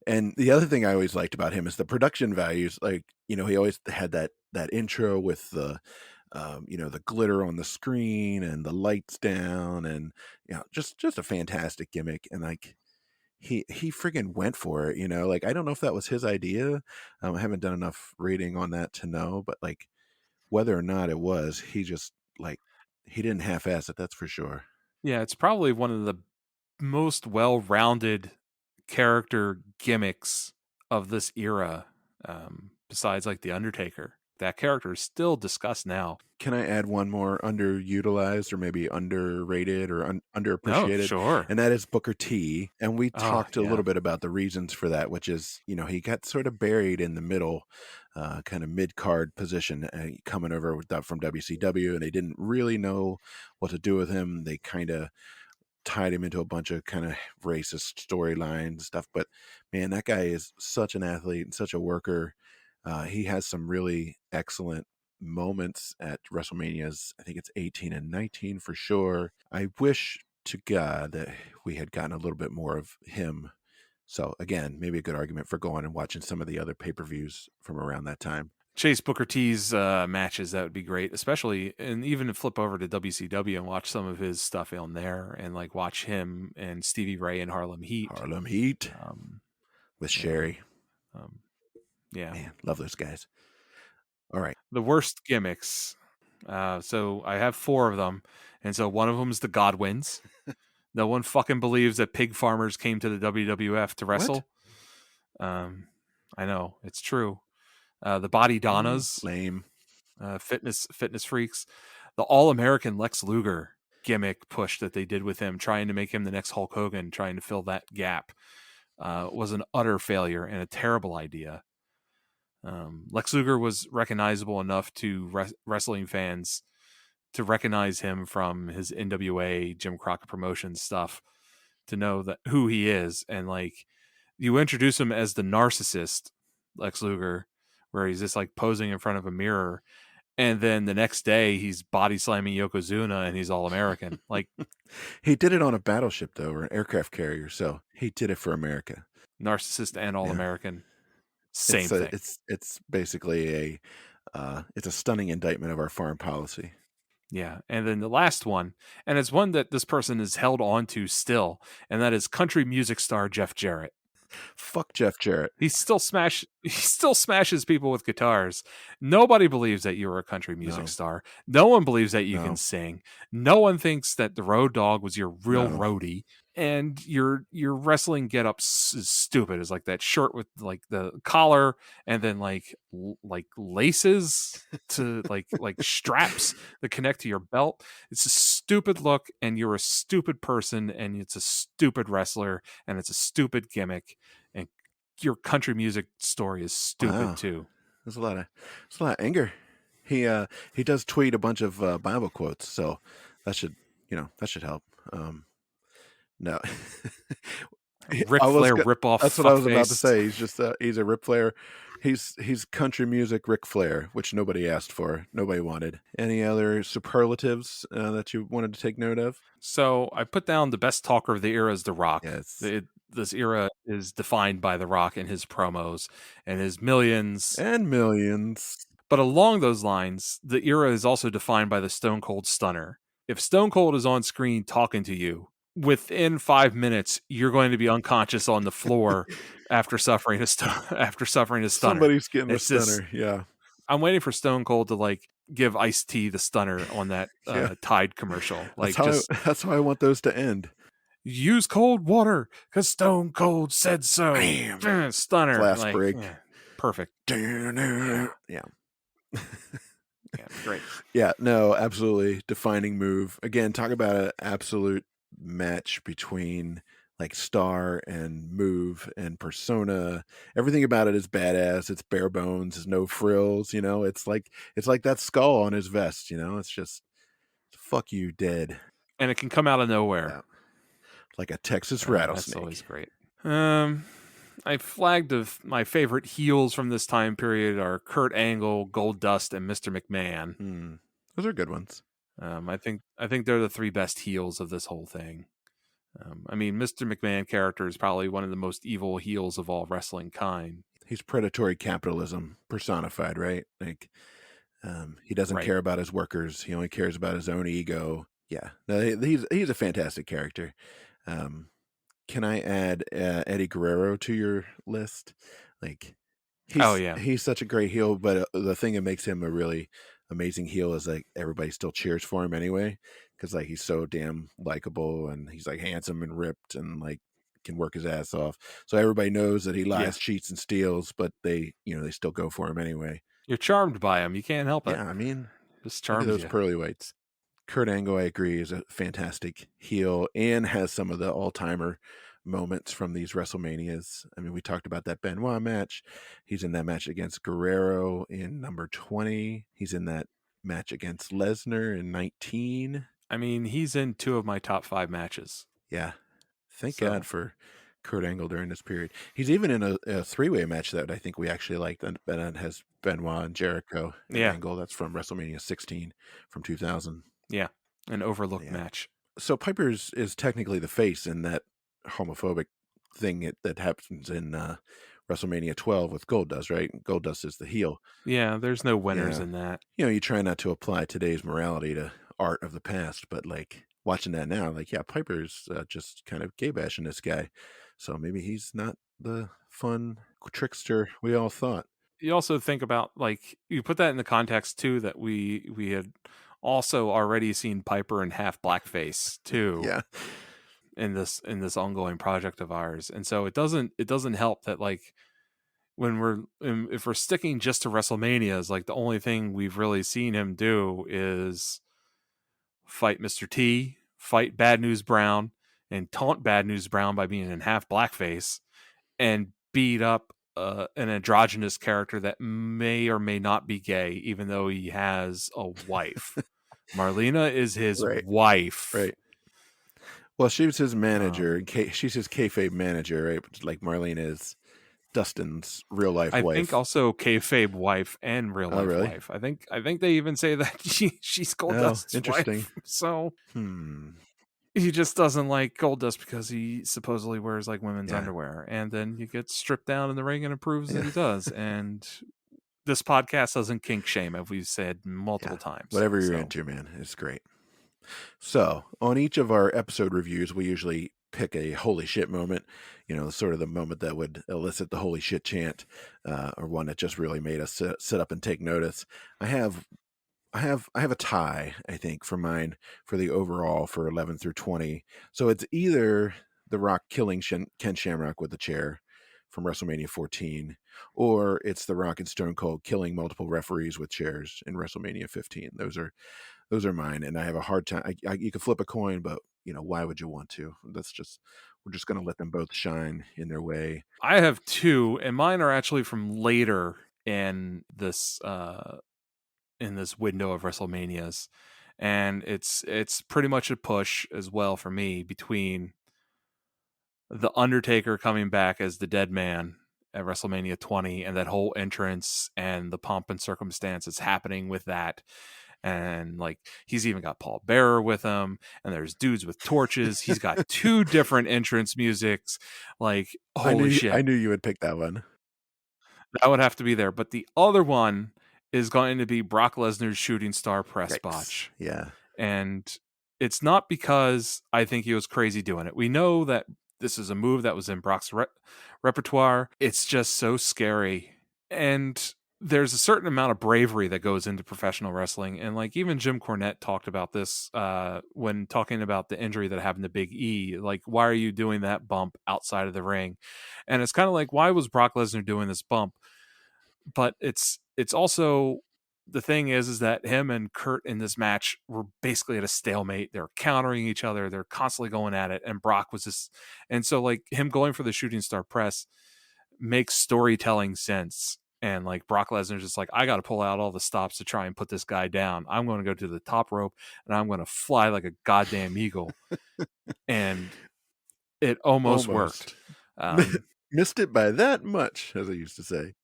And the other thing I always liked about him is the production values. Like, he always had that intro with the glitter on the screen and the lights down, and just a fantastic gimmick. And like he friggin' went for it. Like I don't know if that was his idea. I haven't done enough reading on that to know, but like whether or not it was, he just like he didn't half-ass it. That's for sure. Yeah, it's probably one of the most well-rounded character gimmicks of this era, besides like The Undertaker. That character is still discussed now. Can I add one more underutilized or maybe underrated or Oh, underappreciated? sure. And that is Booker T. And we Oh, talked a yeah. little bit about the reasons for that, which is, he got sort of buried in the middle, kind of mid card position, coming over from WCW, and they didn't really know what to do with him. They kind of tied him into a bunch of kind of racist storylines and stuff. But man, that guy is such an athlete and such a worker. He has some really excellent moments at WrestleManias. I think it's 18 and 19 for sure. I wish to God that we had gotten a little bit more of him. So again, maybe a good argument for going and watching some of the other pay-per-views from around that time. Chase Booker T's matches, that would be great, especially and even to flip over to WCW and watch some of his stuff on there and like watch him and Stevie Ray and Harlem Heat. Harlem Heat Um, with yeah, Sherry. um, yeah. Man, love those guys. All right. The worst gimmicks. So I have 4 of them, and so one of them is the Godwins. No one fucking believes that pig farmers came to the WWF to What? wrestle. I know it's true. The Body Donnas, Lame. fitness freaks, the All American Lex Luger gimmick push that they did with him, trying to make him the next Hulk Hogan, trying to fill that gap, was an utter failure and a terrible idea. Lex Luger was recognizable enough to wrestling fans to recognize him from his NWA Jim Crockett Promotions stuff, to know that who he is. And like, you introduce him as the narcissist Lex Luger, where he's just like posing in front of a mirror, and then the next day he's body slamming Yokozuna and he's all American. Like, He did it on a battleship though, or an aircraft carrier, so he did it for America. narcissist and all Yeah. American, same thing. It's basically it's a stunning indictment of our foreign policy. Yeah. And then the last one, and it's one that this person is held on to still, and that is country music star Jeff Jarrett. Fuck Jeff Jarrett. He still smashes people with guitars. Nobody believes that you're a country music No. star. No one believes that you No. can sing. No one thinks that the Road Dogg was your real No. roadie. And your wrestling getup is stupid. It's like that shirt with like the collar and then like laces to like straps that connect to your belt. It's a stupid look, and you're a stupid person, and it's a stupid wrestler, and it's a stupid gimmick, and your country music story is stupid Wow. too. There's a lot of anger. He does tweet a bunch of Bible quotes, so that should help. No. Ric I was Flair go ripoff That's what I was about to fuckface. say. He's a Ric Flair. He's country music Ric Flair, which nobody asked for, nobody wanted. Any other superlatives that you wanted to take note of? So I put down the best talker of the era is The Rock. Yes. This era is defined by The Rock and his promos and his millions. And millions. But along those lines, the era is also defined by the Stone Cold Stunner. If Stone Cold is on screen talking to you, within 5 minutes, you're going to be unconscious on the floor after suffering a stunner. Somebody's getting a It's just, stunner. Yeah. I'm waiting for Stone Cold to like give Ice-T the stunner on that Yeah. Tide commercial. That's Like, how just that's how I want those to end. use cold water because Stone Cold said so. Bam. Stunner. Glass Like, break. perfect. Yeah. Yeah, great. Yeah, no, absolutely defining move. Again, talk about an absolute match between like star and move and persona. Everything about it is badass. It's bare bones. There's no frills. It's like that skull on his vest. It's just fuck you, dead. And it can come out of nowhere. Yeah. Like a Texas That's rattlesnake. always great. I flagged my favorite heels from this time period are Kurt Angle, Goldust, and Mr. McMahon. Those are good ones. I think they're the three best heels of this whole thing. I mean, Mr. McMahon character is probably one of the most evil heels of all wrestling kind. He's predatory capitalism personified, right? Like, he doesn't Right. care about his workers. He only cares about his own ego. Yeah, no, he's a fantastic character. Can I add Eddie Guerrero to your list? Like, Oh yeah, he's such a great heel, but the thing that makes him a really amazing heel is like everybody still cheers for him anyway, because like he's so damn likable and he's like handsome and ripped and like can work his ass off. So everybody knows that he lies, yeah. cheats, and steals, but they still go for him anyway. You're charmed by him. You can't help it. Yeah, I mean, Just look at charms those you. pearly whites. Kurt Angle, I agree, is a fantastic heel and has some of the all-timer moments from these WrestleManias. I mean, we talked about that Benoit match. He's in that match against Guerrero in number 20. He's in that match against Lesnar in 19. I mean, he's in 2 of my top 5 matches. Yeah. Thank So. God for Kurt Angle during this period. He's even in a three-way match that I think we actually like that has Benoit and Jericho and Angle. That's from WrestleMania 16 from 2000. Yeah, an overlooked match. So Piper is technically the face in that homophobic thing that happens in WrestleMania 12 with Goldust, right? Goldust is the heel. Yeah, there's no winners in that. You try not to apply today's morality to art of the past, but like watching that now, like, yeah, Piper's just kind of gay bashing this guy. So maybe he's not the fun trickster we all thought. You also think about, like, you put that in the context too that we had also already seen Piper in half blackface too. Yeah. In this ongoing project of ours. And so it doesn't help that, like, when if we're sticking just to WrestleManias, like the only thing we've really seen him do is fight Mr. T, fight Bad News Brown, and taunt Bad News Brown by being in half blackface, and beat up an androgynous character that may or may not be gay, even though he has a wife. Marlena is his Right. wife. Right. Well, she was his manager. Um, She's his kayfabe manager, right? Like Marlene is Dustin's real life I think wife. also kayfabe wife and real Oh, life really? wife. I think they even say that she's Oh, Goldust's interesting. wife. So Hmm. he just doesn't like Goldust because he supposedly wears like women's Yeah. underwear, and then he gets stripped down in the ring and it proves that Yeah. he does. And this podcast doesn't kink shame, as we've said Yeah. multiple times. Whatever you're So into, man, it's great. So, on each of our episode reviews, we usually pick a holy shit moment, sort of the moment that would elicit the holy shit chant, or one that just really made us sit up and take notice. I have a tie, I think, for mine for the overall for 11 through 20. So it's either The Rock killing Ken Shamrock with the chair from WrestleMania 14, or it's The Rock and Stone Cold killing multiple referees with chairs in WrestleMania 15. Those are mine, and I have a hard time. You could flip a coin, but why would you want to? We're just going to let them both shine in their way. I have two, and mine are actually from later in this window of WrestleManias, and it's pretty much a push as well for me between the Undertaker coming back as the Dead Man at WrestleMania 20, and that whole entrance and the pomp and circumstances happening with that. And like he's even got Paul Bearer with him, and there's dudes with torches. He's got two different entrance musics. Like, holy I shit, knew you would pick that one. that would have to be there. But the other one is going to be Brock Lesnar's shooting star press Yikes! botch. Yeah, And it's not because I think he was crazy doing it. We know that this is a move that was in Brock's repertoire. It's just so scary. And there's a certain amount of bravery that goes into professional wrestling. And like even Jim Cornette talked about this when talking about the injury that happened to Big E. Like, why are you doing that bump outside of the ring? And it's kind of like, why was Brock Lesnar doing this bump? But it's also the thing is that him and Kurt in this match were basically at a stalemate. They're countering each other. They're constantly going at it. And Brock was just, and so like him going for the shooting star press makes storytelling sense. And like Brock Lesnar's just like, I got to pull out all the stops to try and put this guy down. I'm going to go to the top rope and I'm going to fly like a goddamn eagle. And it almost worked. almost Um, missed it by that much, as I used to say.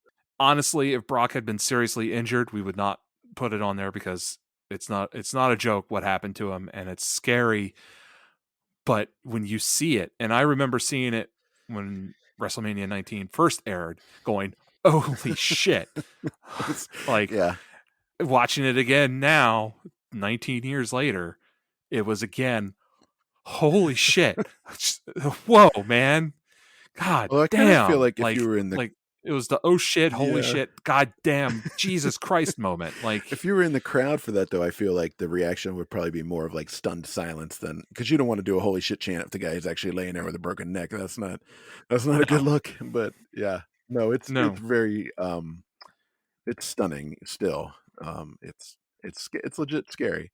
Honestly, if Brock had been seriously injured, we would not put it on there because it's not a joke what happened to him, and it's scary. But when you see it, and I remember seeing it when WrestleMania 19 first aired, going, "Holy shit!" Like Yeah. watching it again now, 19 years later, it was again, "Holy shit!" Whoa, man! God Well, I kind of feel damn! like if you were in the Like it was the oh shit, holy yeah, shit, god damn, Jesus Christ moment. Like if you were in the crowd for that, though, I feel like the reaction would probably be more of like stunned silence than because you don't want to do a holy shit chant if the guy is actually laying there with a broken neck. That's not a good no, look. But yeah, no, it's no. very it's stunning still. It's legit scary.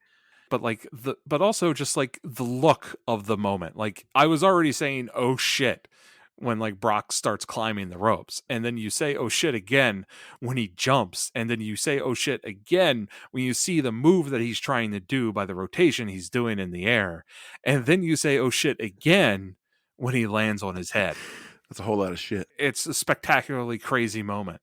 But like but also just like the look of the moment. Like I was already saying oh shit when like Brock starts climbing the ropes, and then you say oh shit again when he jumps, and then you say oh shit again when you see the move that he's trying to do by the rotation he's doing in the air, and then you say oh shit again when he lands on his head. That's a whole lot of shit. It's a spectacularly crazy moment.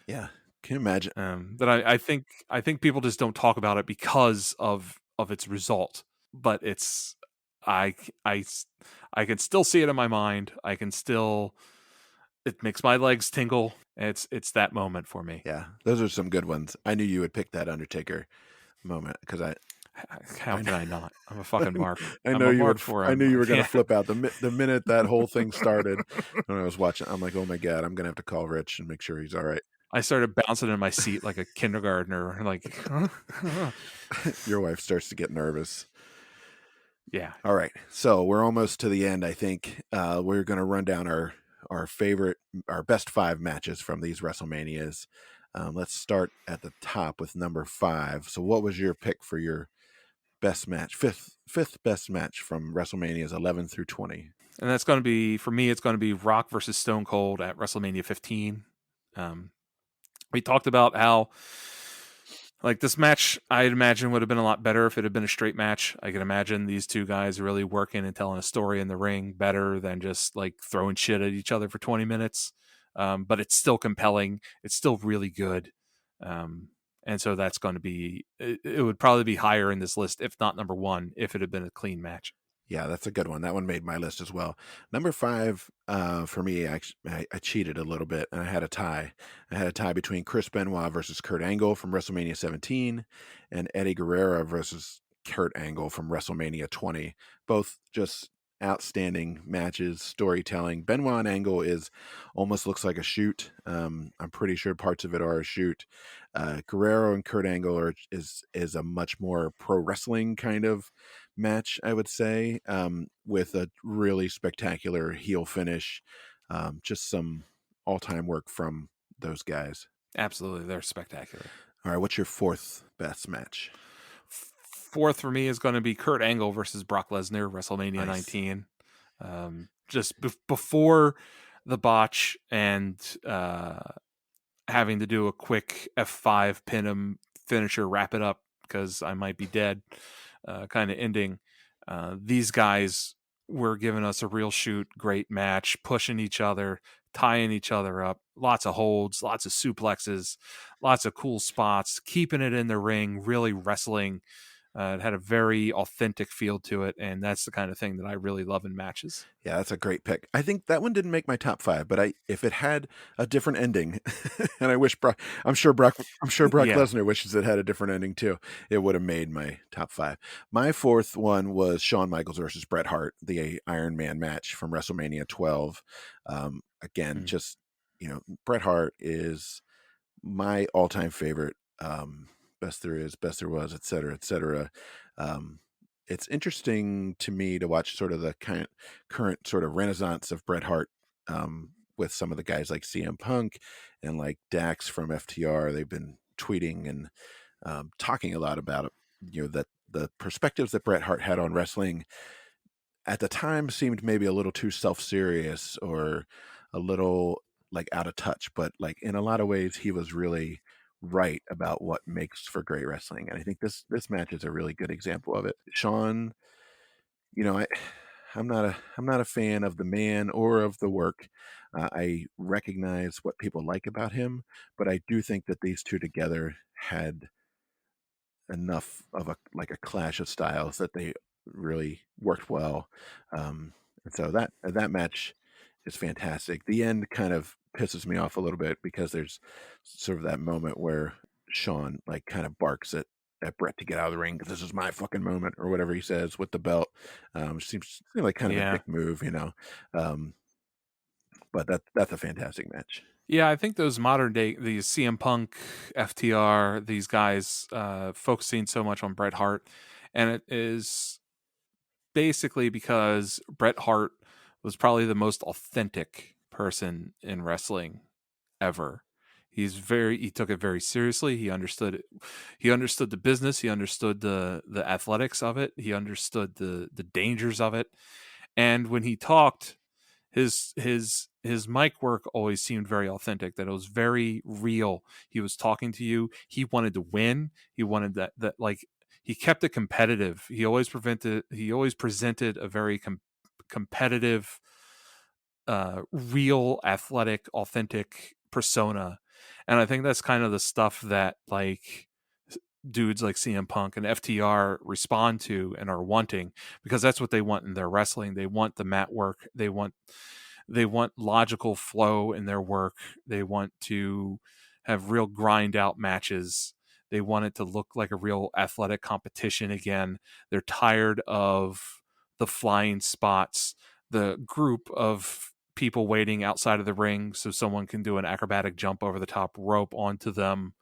Yeah, can you imagine? That I think people just don't talk about it because of its result. But it's I I I can still see it in my mind. I can still it makes my legs tingle. It's that moment for me. Yeah, those are some good ones. I knew you would pick that Undertaker moment because How I can I not? I'm a fucking mark. I I'm know a you mark would. for I knew him. you I were going to can't. flip out the minute that whole thing started. When I was watching, I'm like, oh my god, I'm going to have to call Rich and make sure he's all right. I started bouncing in my seat like a kindergartner. Like, Your wife starts to get nervous. yeah. All right, so we're almost to the end. I think we're going to run down our best 5 matches from these WrestleManias. Let's start at the top with number 5. So, what was your pick for your best match, fifth best match from WrestleManias 11 through 20? And that's going to be, for me, it's going to be Rock versus Stone Cold at WrestleMania 15. Um, we talked about how, like, this match, I'd imagine would have been a lot better if it had been a straight match. I can imagine these two guys really working and telling a story in the ring better than just like throwing shit at each other for 20 minutes. But it's still compelling. It's still really good. Um, and so that's going to be, it would probably be higher in this list, if not number one, if it had been a clean match. Yeah, that's a good one. That one made my list as well. Number five, for me, I cheated a little bit and I had a tie. I had a tie between Chris Benoit versus Kurt Angle from WrestleMania 17 and Eddie Guerrero versus Kurt Angle from WrestleMania 20. Both just outstanding matches, storytelling. Benoit and Angle is almost looks like a shoot. I'm pretty sure parts of it are a shoot. Guerrero and Kurt Angle is a much more pro wrestling kind of match, I would say, with a really spectacular heel finish. Just some all time work from those guys. Absolutely. They're spectacular. All right, what's your fourth best match? Fourth for me is going to be Kurt Angle versus Brock Lesnar, WrestleMania Nice. 19. Just before the botch and having to do a quick F5 pin him finisher, wrap it up because I might be dead, kind of ending. These guys were giving us a real shoot, great match, pushing each other, tying each other up, lots of holds, lots of suplexes, lots of cool spots, keeping it in the ring, really wrestling. It had a very authentic feel to it, and that's the kind of thing that I really love in matches. Yeah, that's a great pick. I think that one didn't make my top five, but if it had a different ending, and I wish I'm sure Brock Yeah. Lesnar wishes it had a different ending too. It would have made my top five. My fourth one was Shawn Michaels versus Bret Hart, the Iron Man match from WrestleMania 12. Again, Mm. just Bret Hart is my all-time favorite. Best there is, best there was, et cetera, et cetera. Um, it's interesting to me to watch sort of the current sort of renaissance of Bret Hart, with some of the guys like CM Punk and like Dax from FTR. They've been tweeting and talking a lot about it. That the perspectives that Bret Hart had on wrestling at the time seemed maybe a little too self-serious or a little like out of touch, but like in a lot of ways he was really right about what makes for great wrestling. And I think this match is a really good example of it. Sean, you know, I'm not a fan of the man or of the work. I recognize what people like about him, but I do think that these two together had enough of a clash of styles that they really worked well. And so that match is fantastic. The end kind of pisses me off a little bit because there's sort of that moment where Sean like kind of barks at Brett to get out of the ring because this is my fucking moment or whatever he says with the belt. Seems like kind of a Yeah. dick move. Um, but that's a fantastic match. Yeah, I think those modern day, these CM Punk, FTR, these guys focusing so much on Bret Hart, and it is basically because Bret Hart was probably the most authentic person in wrestling ever. He took it very seriously. He understood it. He understood the business. He understood the athletics of it. He understood the dangers of it. And when he talked, his mic work always seemed very authentic, that it was very real. He was talking to you. He wanted to win. He wanted that like he kept it competitive. He always presented a very competitive, real, athletic, authentic persona. And I think that's kind of the stuff that like dudes like CM Punk and FTR respond to and are wanting, because that's what they want in their wrestling. They want the mat work. They want logical flow in their work. They want to have real grind out matches. They want it to look like a real athletic competition again. They're tired of the flying spots, the group of people waiting outside of the ring so someone can do an acrobatic jump over the top rope onto them.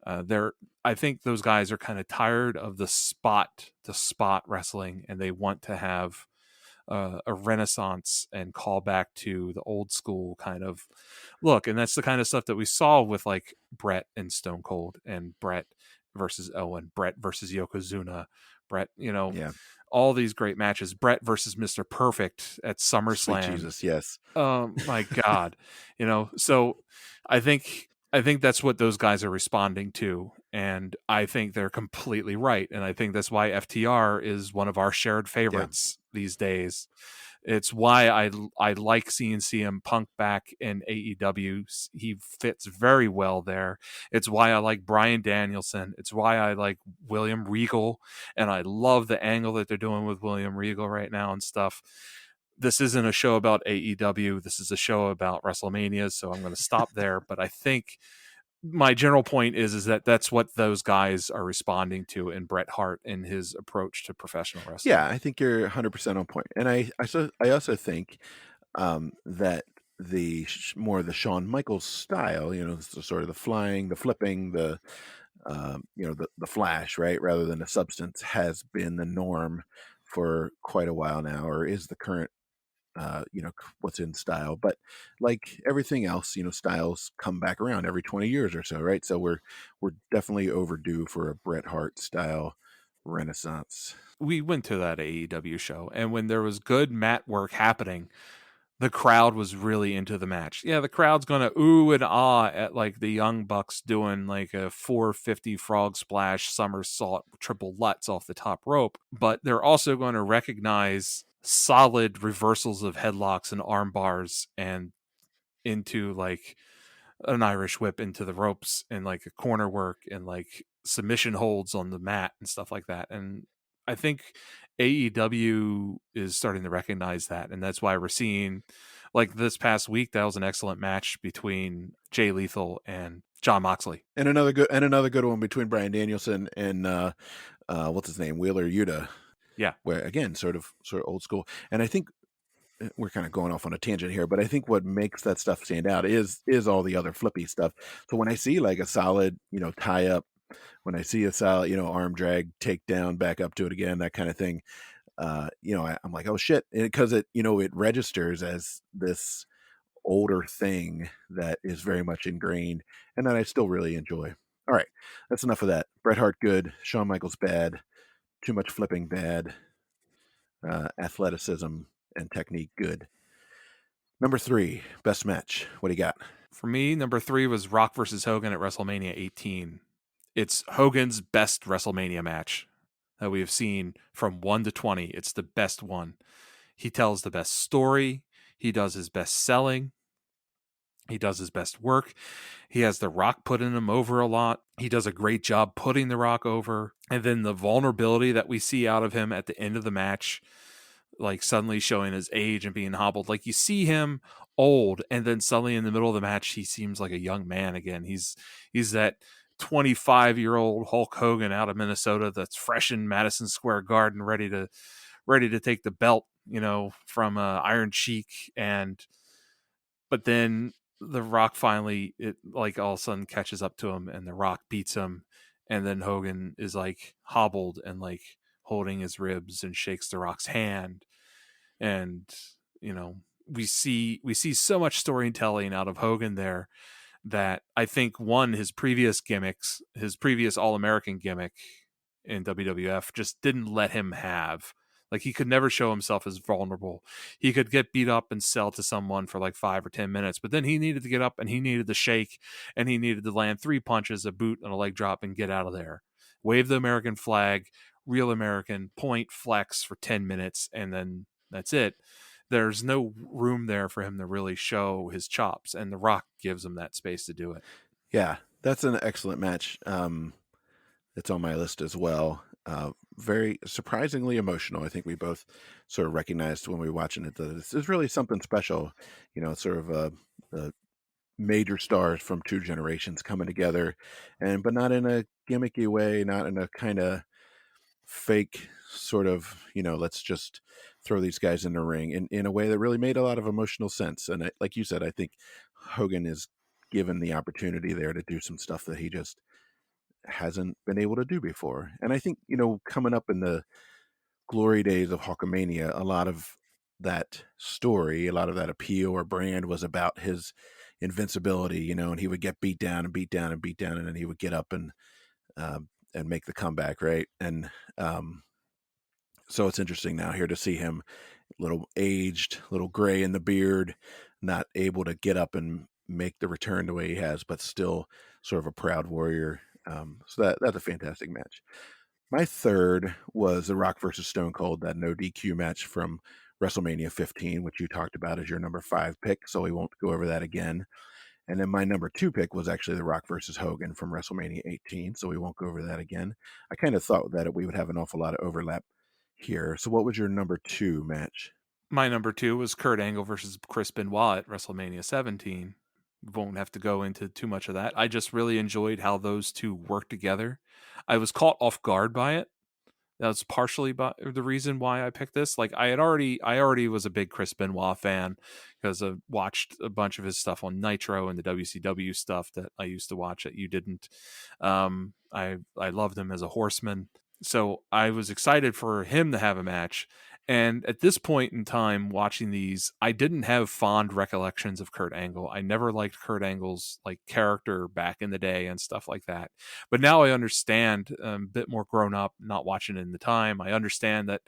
I think those guys are kind of tired of the spot to spot wrestling, and they want to have a renaissance and call back to the old school kind of look. And that's the kind of stuff that we saw with like Brett and Stone Cold, and Brett versus Owen, Brett versus Yokozuna, Brett, Yeah. all these great matches. Brett versus Mr. Perfect at Sweet SummerSlam. Jesus, yes. My God, so I think that's what those guys are responding to, and I think they're completely right, and I think that's why FTR is one of our shared Yeah. favorites these days. It's why I like seeing CM Punk back in AEW. He fits very well there. It's why I like Bryan Danielson. It's why I like William Regal, and I love the angle that they're doing with William Regal right now and stuff. This isn't a show about AEW. This is a show about WrestleMania, so I'm going to stop there. But I think my general point is that that's what those guys are responding to in Bret Hart in his approach to professional wrestling. Yeah, I think you're 100% on point. And I also think that more the Shawn Michaels style, the sort of the flying, the flipping, the flash, right, rather than the substance, has been the norm for quite a while now, or is the current, what's in style. But like everything else, styles come back around every 20 years or so, right? So we're definitely overdue for a Bret Hart style renaissance. We went to that AEW show, and when there was good mat work happening, the crowd was really into the match. Yeah, the crowd's gonna ooh and ah at like the Young Bucks doing like a 450 frog splash somersault triple lutz off the top rope, but they're also going to recognize solid reversals of headlocks and arm bars and into like an Irish whip into the ropes and like a corner work and like submission holds on the mat and stuff like that. And I think AEW is starting to recognize that. And that's why we're seeing, like this past week, that was an excellent match between Jay Lethal and John Moxley. And another good one between Bryan Danielson and what's his name, Wheeler Yuta, Yeah. where again, sort of old school. And I think we're kind of going off on a tangent here, but I think what makes that stuff stand out is all the other flippy stuff. So when I see like a solid, tie up, when I see a solid, arm drag, take down, back up to it again, that kind of thing, I'm like, oh shit, because it registers as this older thing that is very much ingrained and that I still really enjoy. All right, that's enough of that. Bret Hart good, Shawn Michaels bad, too much flipping bad, athleticism and technique good. Number 3, best match. What do you got? For me, number 3 was Rock versus Hogan at WrestleMania 18. It's Hogan's best WrestleMania match that we have seen from 1 to 20. It's the best one. He tells the best story. He does his best selling. He does his best work. He has The Rock putting him over a lot. He does a great job putting The Rock over. And then the vulnerability that we see out of him at the end of the match, like suddenly showing his age and being hobbled. Like you see him old, and then suddenly in the middle of the match, he seems like a young man again. He's that 25-year-old Hulk Hogan out of Minnesota that's fresh in Madison Square Garden, ready to take the belt, from Iron Sheik. But then the Rock finally, it like all of a sudden catches up to him, and the Rock beats him, and then Hogan is like hobbled and like holding his ribs and shakes the Rock's hand, and you know we see so much storytelling out of Hogan there that I think his previous gimmicks, his previous All American gimmick in WWF, just didn't let him have. Like he could never show himself as vulnerable. He could get beat up and sell to someone for like 5 or 10 minutes, but then he needed to get up and he needed to shake and he needed to land 3 punches, a boot, and a leg drop and get out of there. Wave the American flag, real American, point, flex for 10 minutes, and then that's it. There's no room there for him to really show his chops, and The Rock gives him that space to do it. Yeah, that's an excellent match. It's on my list as well. Very surprisingly emotional. I think we both sort of recognized when we were watching it that this is really something special. Sort of the major stars from two generations coming together, but not in a gimmicky way, not in a kind of fake sort of, let's just throw these guys in the ring in a way that really made a lot of emotional sense. And like you said, I think Hogan is given the opportunity there to do some stuff that he just hasn't been able to do before. And I think, coming up in the glory days of Hulkamania, a lot of that story, a lot of that appeal or brand was about his invincibility, and he would get beat down and beat down and beat down, and then he would get up and make the comeback, right? And So it's interesting now here to see him little aged, little gray in the beard, not able to get up and make the return the way he has, but still sort of a proud warrior. So that's a fantastic match. My third was The Rock versus Stone Cold, that no DQ match from WrestleMania 15, which you talked about as your number 5 pick, so we won't go over that again. And then my number 2 pick was actually The Rock versus Hogan from WrestleMania 18, so we won't go over that again. I kind of thought that we would have an awful lot of overlap here. So what was your number 2 match? My number 2 was Kurt Angle versus Chris Benoit at WrestleMania 17. Won't have to go into too much of that. I just really enjoyed how those two worked together. I was caught off guard by it. That was partially the reason why I picked this. Like I already was a big Chris Benoit fan because I watched a bunch of his stuff on Nitro and the WCW stuff that I used to watch that you didn't. I loved him as a horseman, so I was excited for him to have a match. And at this point in time, watching these, I didn't have fond recollections of Kurt Angle. I never liked Kurt Angle's like character back in the day and stuff like that. But now I understand, a bit more grown up, not watching it in the time. I understand that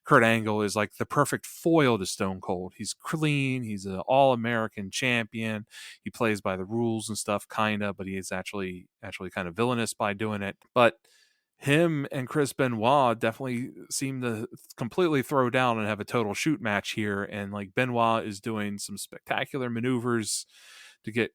Kurt Angle is like the perfect foil to Stone Cold. He's clean. He's an all-American champion. He plays by the rules and stuff, kind of, but he is actually kind of villainous by doing it. But him and Chris Benoit definitely seem to completely throw down and have a total shoot match here. And like Benoit is doing some spectacular maneuvers to get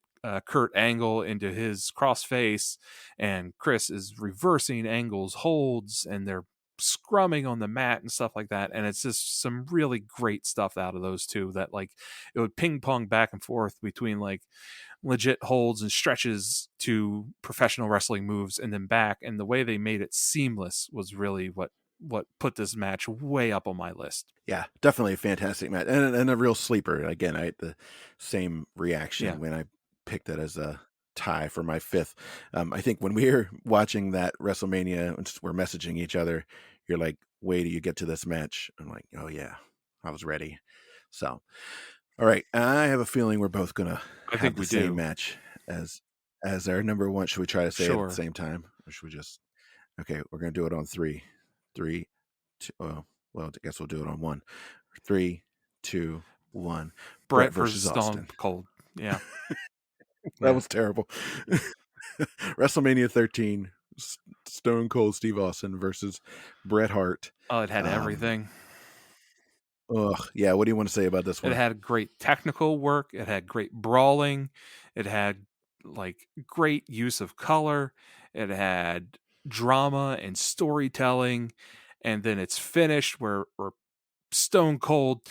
Kurt Angle into his crossface, and Chris is reversing Angle's holds, and they're scrumming on the mat and stuff like that. And it's just some really great stuff out of those two that like it would ping pong back and forth between like legit holds and stretches to professional wrestling moves and then back. And the way they made it seamless was really what put this match way up on my list. Yeah, definitely a fantastic match and a real sleeper. Again, I had the same reaction Yeah. when I picked it as a tie for my fifth. I think when we were watching that WrestleMania, we're messaging each other. You're like, "Wait till you get to this match." I'm like, "Oh yeah, I was ready." So, all right, I have a feeling we're both gonna I have think the we same do. match as our number one. Should we try to say it at the Sure. same time, or should we just? Okay, we're gonna do it on three, three, two. Oh, well, I guess we'll do it on one. Three, two, one. Brett Brett versus versus Stone Austin. Cold. Yeah. That Yeah. was terrible. WrestleMania 13. Stone Cold Steve Austin versus Bret Hart. Oh, it had Um, everything. ugh, yeah. What do you want to say about this It one? had great technical work. It had great brawling. It had like great use of color. It had drama and storytelling. And then it's finished where Stone Cold,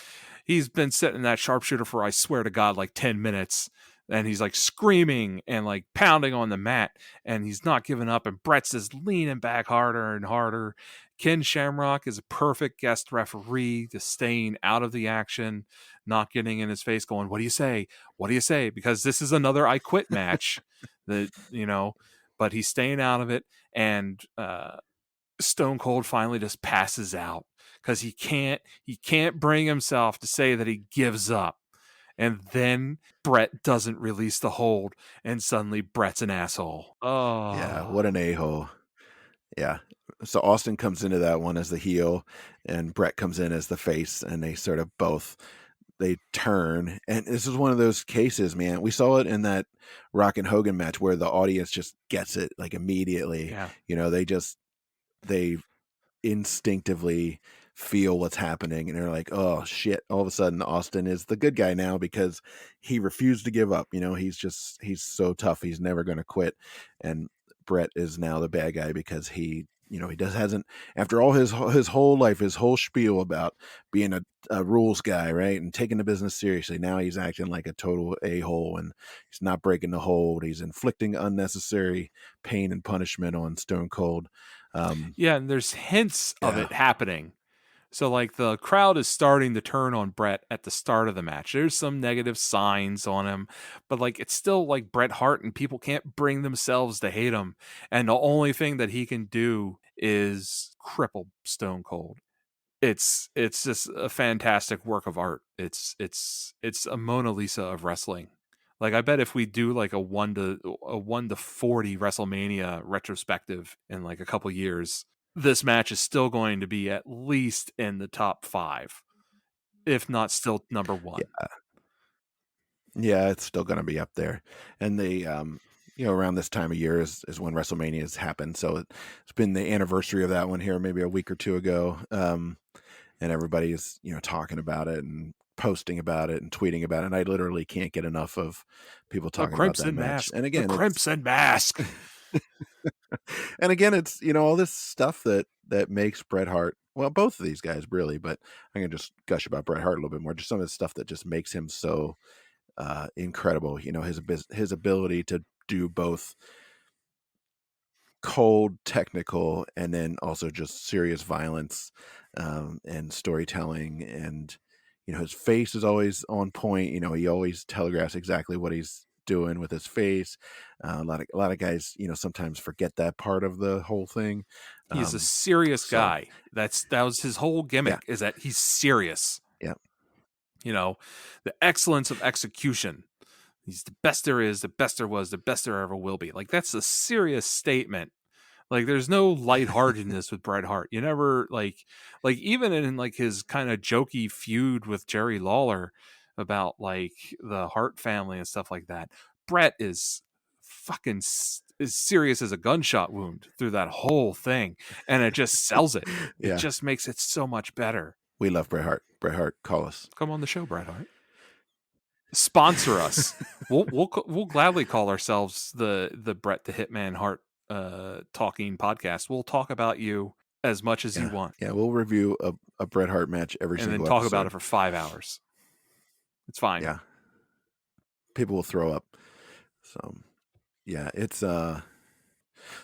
he's been sitting in that sharpshooter for, I swear to God, like 10 minutes. And he's like screaming and like pounding on the mat, and he's not giving up. And Brett's just leaning back harder and harder. Ken Shamrock is a perfect guest referee, just staying out of the action, not getting in his face, going, "What do you say? What do you say?" Because this is another I quit match that, but he's staying out of it. And Stone Cold finally just passes out because he can't bring himself to say that he gives up. And then Brett doesn't release the hold, and suddenly Brett's an asshole. Yeah, Oh, what an a-hole. Yeah. So Austin comes into that one as the heel, and Brett comes in as the face, and they sort of both they turn. And this is one of those cases, man. We saw it in that Rock and Hogan match where the audience just gets it like immediately. yeah. They instinctively feel what's happening, and they're like, oh shit, all of a sudden Austin is the good guy now because he refused to give up. He's so tough, he's never going to quit. And Brett is now the bad guy because he does hasn't, after all his whole life, his whole spiel about being a rules guy, right, and taking the business seriously, now he's acting like a total a-hole, and he's not breaking the hold. He's inflicting unnecessary pain and punishment on Stone Cold. um Yeah, and there's hints of yeah. it happening. So like the crowd is starting to turn on Brett at the start of the match. There's some negative signs on him, but like it's still like Bret Hart, and people can't bring themselves to hate him. And the only thing that he can do is cripple Stone Cold. It's just a fantastic work of art. It's a Mona Lisa of wrestling. Like I bet if we do like a 1 to 40 WrestleMania retrospective in like a couple years, this match is still going to be at least in the top 5, if not still number 1. Yeah. Yeah, it's still gonna be up there. And around this time of year is when WrestleMania's happened. So it's been the anniversary of that one here, maybe a week or two ago. And everybody's, talking about it and posting about it and tweeting about it. And I literally can't get enough of people The talking about that Crimson match. Mask. And The again, it's Crimson Mask. and again, it's all this stuff that makes Bret Hart, well, both of these guys really, but I'm gonna just gush about Bret Hart a little bit more. Just some of the stuff that just makes him so incredible. His ability to do both cold, technical, and then also just serious violence and storytelling. And his face is always on point. He always telegraphs exactly what he's doing with his face. A lot of guys, sometimes forget that part of the whole thing. He's a serious So guy. That was his whole yeah, gimmick, is that he's serious. yeah. The excellence of execution. He's the best there is, the best there was, the best there ever will be. Like, that's a serious statement. Like, there's no lightheartedness with Bret Hart. You never even in like his kind of jokey feud with Jerry Lawler about like the Hart family and stuff like that. Bret is fucking as serious as a gunshot wound through that whole thing, and it just sells it. It Yeah, just makes it so much better. we love Bret Hart. Bret Hart, call us. Come on the show, Bret Hart. Sponsor us. We'll gladly call ourselves the Bret the Hitman Hart talking podcast. We'll talk about you as much as you Yeah, want, yeah. We'll review a Bret Hart match every and then single talk about it episode. for 5 hours. It's fine. Yeah, people will throw up. So yeah, it's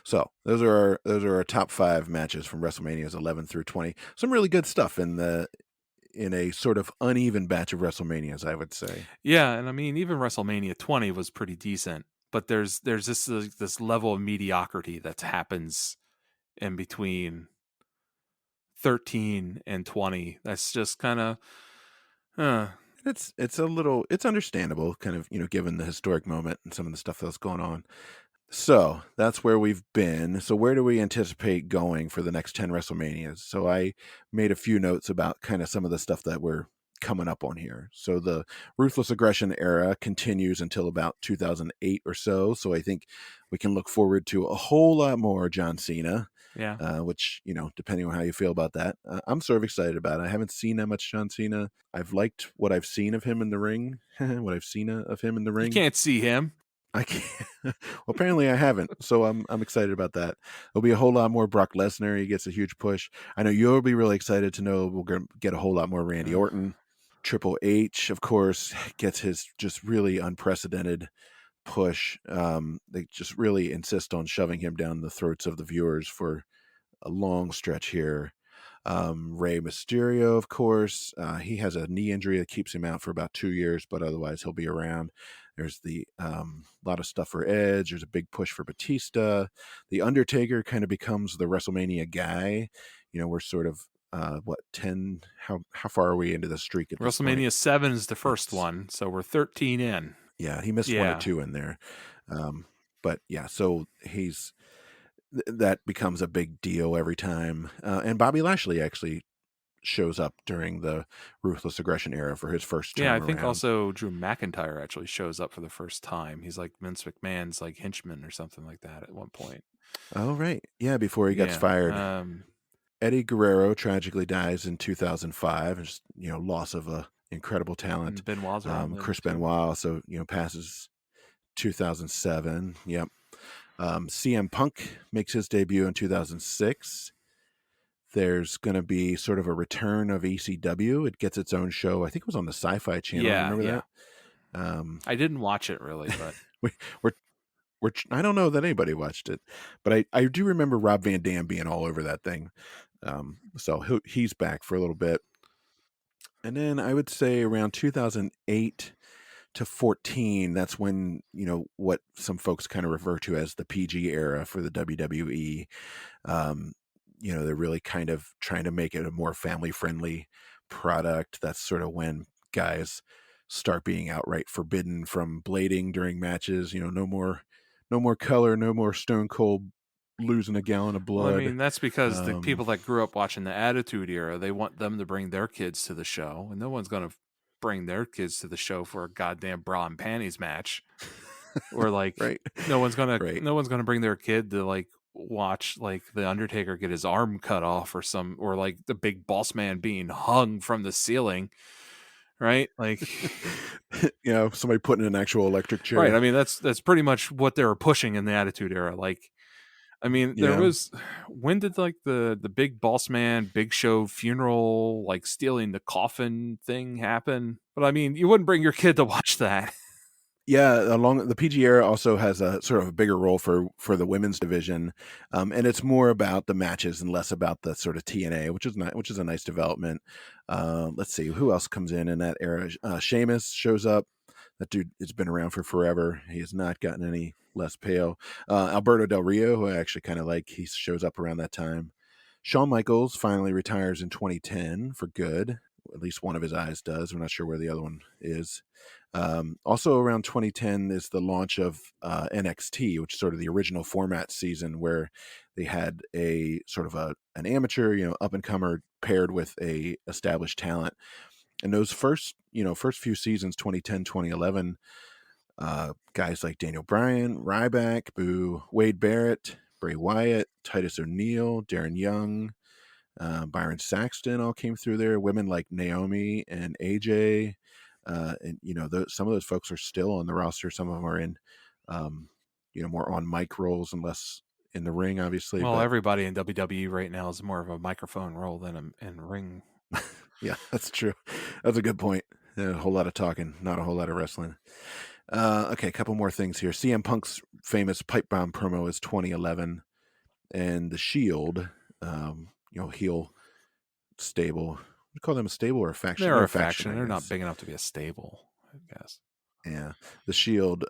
So those are our top 5 matches from WrestleManias 11 through 20. Some really good stuff in a sort of uneven batch of WrestleManias, I would say. Yeah, and I mean, even WrestleMania 20 was pretty decent, but there's this level of mediocrity that happens in between 13 and 20. That's just kind of It's understandable, kind of, given the historic moment and some of the stuff that's going on. So that's where we've been. So where do we anticipate going for the next 10 WrestleManias? So I made a few notes about kind of some of the stuff that we're coming up on here. So the Ruthless Aggression era continues until about 2008 or so. So I think we can look forward to a whole lot more John Cena. yeah. Which, depending on how you feel about that, I'm sort of excited about it. I haven't seen that much John Cena. I've liked what I've seen of him in the ring, what I've seen of him in the You ring. can't see him. I can't. Well, apparently I haven't, so I'm excited about that. There'll be a whole lot more Brock Lesnar. He gets a huge push. I know you'll be really excited to know we're going to get a whole lot more Randy Orton. Triple H, of course, gets his just really unprecedented push. They just really insist on shoving him down the throats of the viewers for a long stretch here. Rey Mysterio, of course, he has a knee injury that keeps him out for about 2 years, but otherwise he'll be around. There's the lot of stuff for Edge. There's a big push for Batista. The Undertaker kind of becomes the WrestleMania guy. We're sort of 10? How far are we into the streak at this point? WrestleMania 7 is the first It's one, so we're 13 in. Yeah, he missed 1 or Yeah. 2 in there, but yeah, so that becomes a big deal every time. And Bobby Lashley actually shows up during the Ruthless Aggression era for his first Yeah, I time think around. also Drew McIntyre actually shows up for the first time. He's like Vince McMahon's like henchman or something like that at one point. Oh, right. Yeah, before he gets Yeah. fired. Eddie Guerrero tragically dies in 2005. Just, loss of a incredible talent. And Benoit's around then, Chris too. Benoit also, passes 2007. Yep. CM Punk makes his debut in 2006. There's going to be sort of a return of ECW. It gets its own show. I think it was on the Sci-Fi Channel. You Yeah, remember yeah. that? I didn't watch it really, but we're I don't know that anybody watched it, but I do remember Rob Van Dam being all over that thing. So he's back for a little bit. And then I would say around 2008 to 14, that's when, what some folks kind of refer to as the PG era for the WWE. They're really kind of trying to make it a more family friendly product. That's sort of when guys start being outright forbidden from blading during matches. No more color, no more stone cold losing a gallon of Well, I blood. mean, that's because the people that grew up watching the Attitude Era, they want them to bring their kids to the show, and no one's going to bring their kids to the show for a goddamn bra and panties match. Or like Right. no one's gonna Right. bring their kid to like watch like the Undertaker get his arm cut off or like the big boss man being hung from the ceiling, right? Like Somebody putting an actual electric right. chair. I mean that's pretty much what they were pushing in the Attitude Era. Like I mean, there Yeah. was when did like the big boss man, Big Show funeral, like stealing the coffin thing happen? But I mean, you wouldn't bring your kid to watch that. Yeah, along the PG era also has a sort of a bigger role for the women's division, and it's more about the matches and less about the sort of TNA, which is a nice development. Let's see who else comes in that era. Sheamus shows up. That dude has been around for forever. He has not gotten any less pale. Alberto Del Rio, who I actually kind of like, he shows up around that time. Shawn Michaels finally retires in 2010 for good. At least one of his eyes does. We're not sure where the other one is. Also around 2010 is the launch of NXT, which is sort of the original format season where they had a sort of an amateur, up and comer paired with a established talent. And those first few seasons, 2010, 2011, guys like Daniel Bryan, Ryback, Wade Barrett, Bray Wyatt, Titus O'Neil, Darren Young, Byron Saxton all came through there. Women like Naomi and AJ, and some of those folks are still on the roster. Some of them are in, more on mic roles and less in the ring, obviously. Well, But everybody in WWE right now is more of a microphone role than a ring. yeah, that's true. That's a good point. A whole lot of talking, not a whole lot of wrestling. Okay, a couple more things here. CM Punk's famous pipe bomb promo is 2011, and the Shield, heel stable. We call them a stable or a faction? They're They're a a faction, faction. I They're not guess. big enough to be a stable, I guess. Yeah, the Shield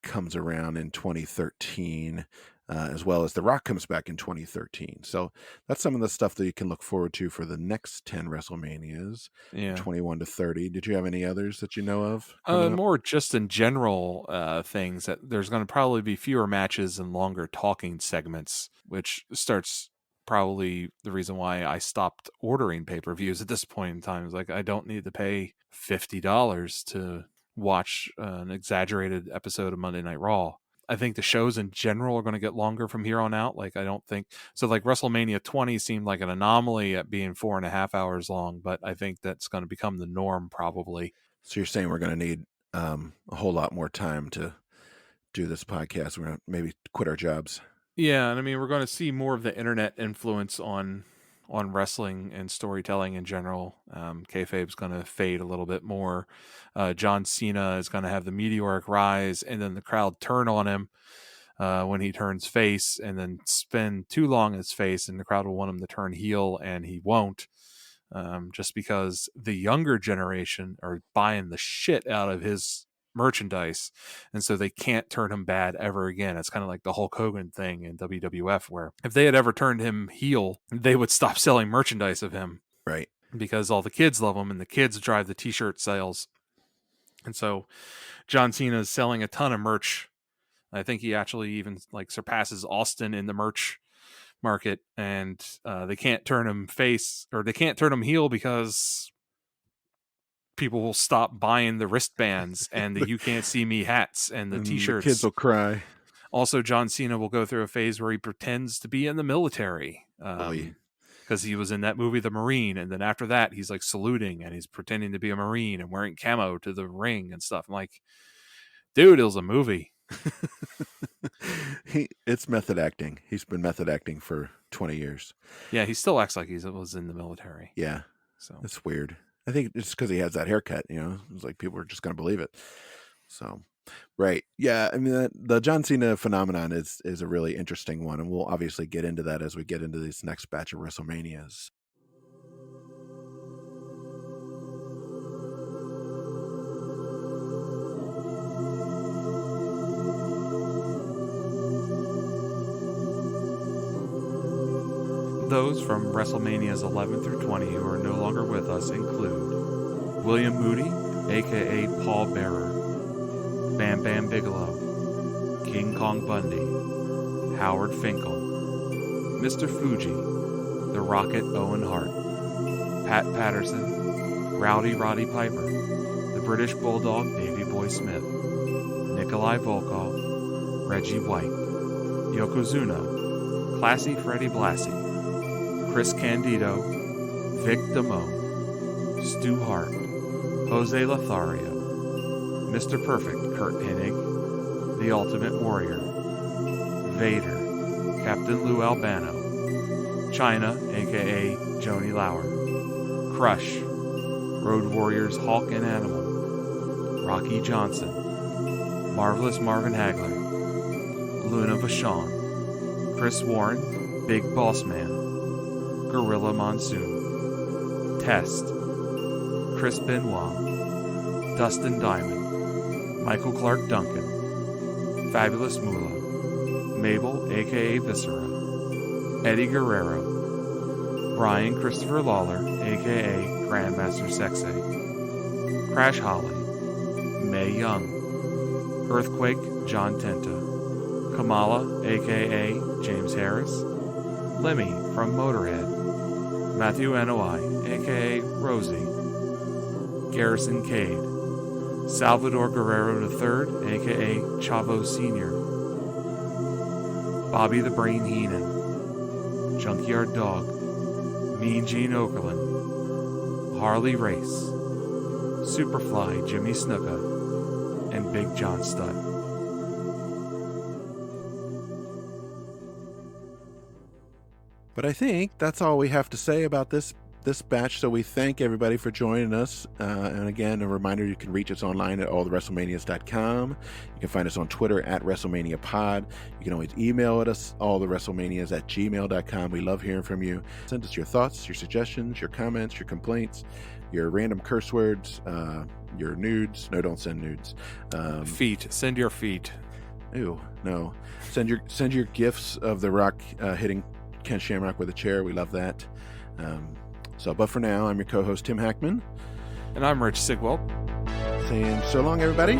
comes around in 2013, as well as The Rock comes back in 2013. So that's some of the stuff that you can look forward to for the next 10 WrestleManias, Yeah. 21 to 30. Did you have any others that you know of coming up? More just in general things that there's going to probably be fewer matches and longer talking segments, which starts probably the reason why I stopped ordering pay-per-views at this point in time. Is like I don't need to pay $50 to watch an exaggerated episode of Monday Night Raw. I think the shows in general are going to get longer from here on out. Like I don't think so. Like WrestleMania 20 seemed like an anomaly at being 4.5 hours long, but I think that's going to become the norm probably. So you're saying we're going to need a whole lot more time to do this podcast. We're going to maybe quit our jobs. Yeah, and I mean we're going to see more of the internet influence on wrestling and storytelling in general. Kayfabe's going to fade a little bit more. John Cena is going to have the meteoric rise, and then the crowd turn on him when he turns face, and then spend too long in his face, and the crowd will want him to turn heel, and he won't. Just because the younger generation are buying the shit out of his merchandise, and so they can't turn him bad ever again. It's kind of like the Hulk Hogan thing in WWF, where if they had ever turned him heel, they would stop selling merchandise of him, right? Because all the kids love him, and the kids drive the t-shirt sales. And so John Cena is selling a ton of merch. I think he actually even like surpasses Austin in the merch market, and they can't turn him face, or they can't turn him heel because people will stop buying the wristbands and the "You Can't See Me" hats and the t-shirts. The kids will cry. Also, John Cena will go through a phase where he pretends to be in the military because he was in that movie The Marine, and then after that he's like saluting and he's pretending to be a Marine and wearing camo to the ring and stuff. I'm like, dude, it was a movie. It's method acting. He's been method acting for 20 years. Yeah, he still acts like he was in the military. Yeah, so it's weird. I think it's because he has that haircut. It's like people are just going to believe it. So, right, yeah. I mean, the John Cena phenomenon is a really interesting one, and we'll obviously get into that as we get into this next batch of WrestleManias. Those from WrestleManias 11 through 20 who are no longer with us include William Moody, aka Paul Bearer, Bam Bam Bigelow, King Kong Bundy, Howard Finkel, Mr. Fuji, The Rocket Owen Hart, Pat Patterson, Rowdy Roddy Piper, the British Bulldog Davy Boy Smith, Nikolai Volkov, Reggie White, Yokozuna, Classy Freddie Blassie, Chris Candido, Vic Damone, Stu Hart, Jose Lothario, Mr. Perfect Kurt Hennig, The Ultimate Warrior, Vader, Captain Lou Albano, China, aka Joni Lauer, Crush, Road Warriors Hulk and Animal, Rocky Johnson, Marvelous Marvin Hagler, Luna Vachon, Chris Warren, Big Boss Man, Gorilla Monsoon, Test, Chris Benoit, Dustin Diamond, Michael Clark Duncan, Fabulous Moolah, Mabel aka Viscera, Eddie Guerrero, Brian Christopher Lawler aka Grandmaster Sexay, Crash Holly, Mae Young, Earthquake John Tenta, Kamala aka James Harris, Lemmy from Motorhead, Matthew Noi aka Rosie, Garrison Cade, Salvador Guerrero III aka Chavo Sr., Bobby the Brain Heenan, Junkyard Dog, Mean Gene Okerlund, Harley Race, Superfly Jimmy Snuka, and Big John Studd. But I think that's all we have to say about this batch. So we thank everybody for joining us. And again, a reminder, you can reach us online at allthewrestlemanias.com. You can find us on Twitter at WrestleManiaPod. You can always email at us, allthewrestlemanias@gmail.com. We love hearing from you. Send us your thoughts, your suggestions, your comments, your complaints, your random curse words, your nudes. No, don't send nudes. Feet. Send your feet. Ew, no. Send your gifts of The Rock hitting Ken Shamrock with a chair. We love that. But for now, I'm your co-host, Tim Hackman. And I'm Rich Sigwell. Saying so long, everybody.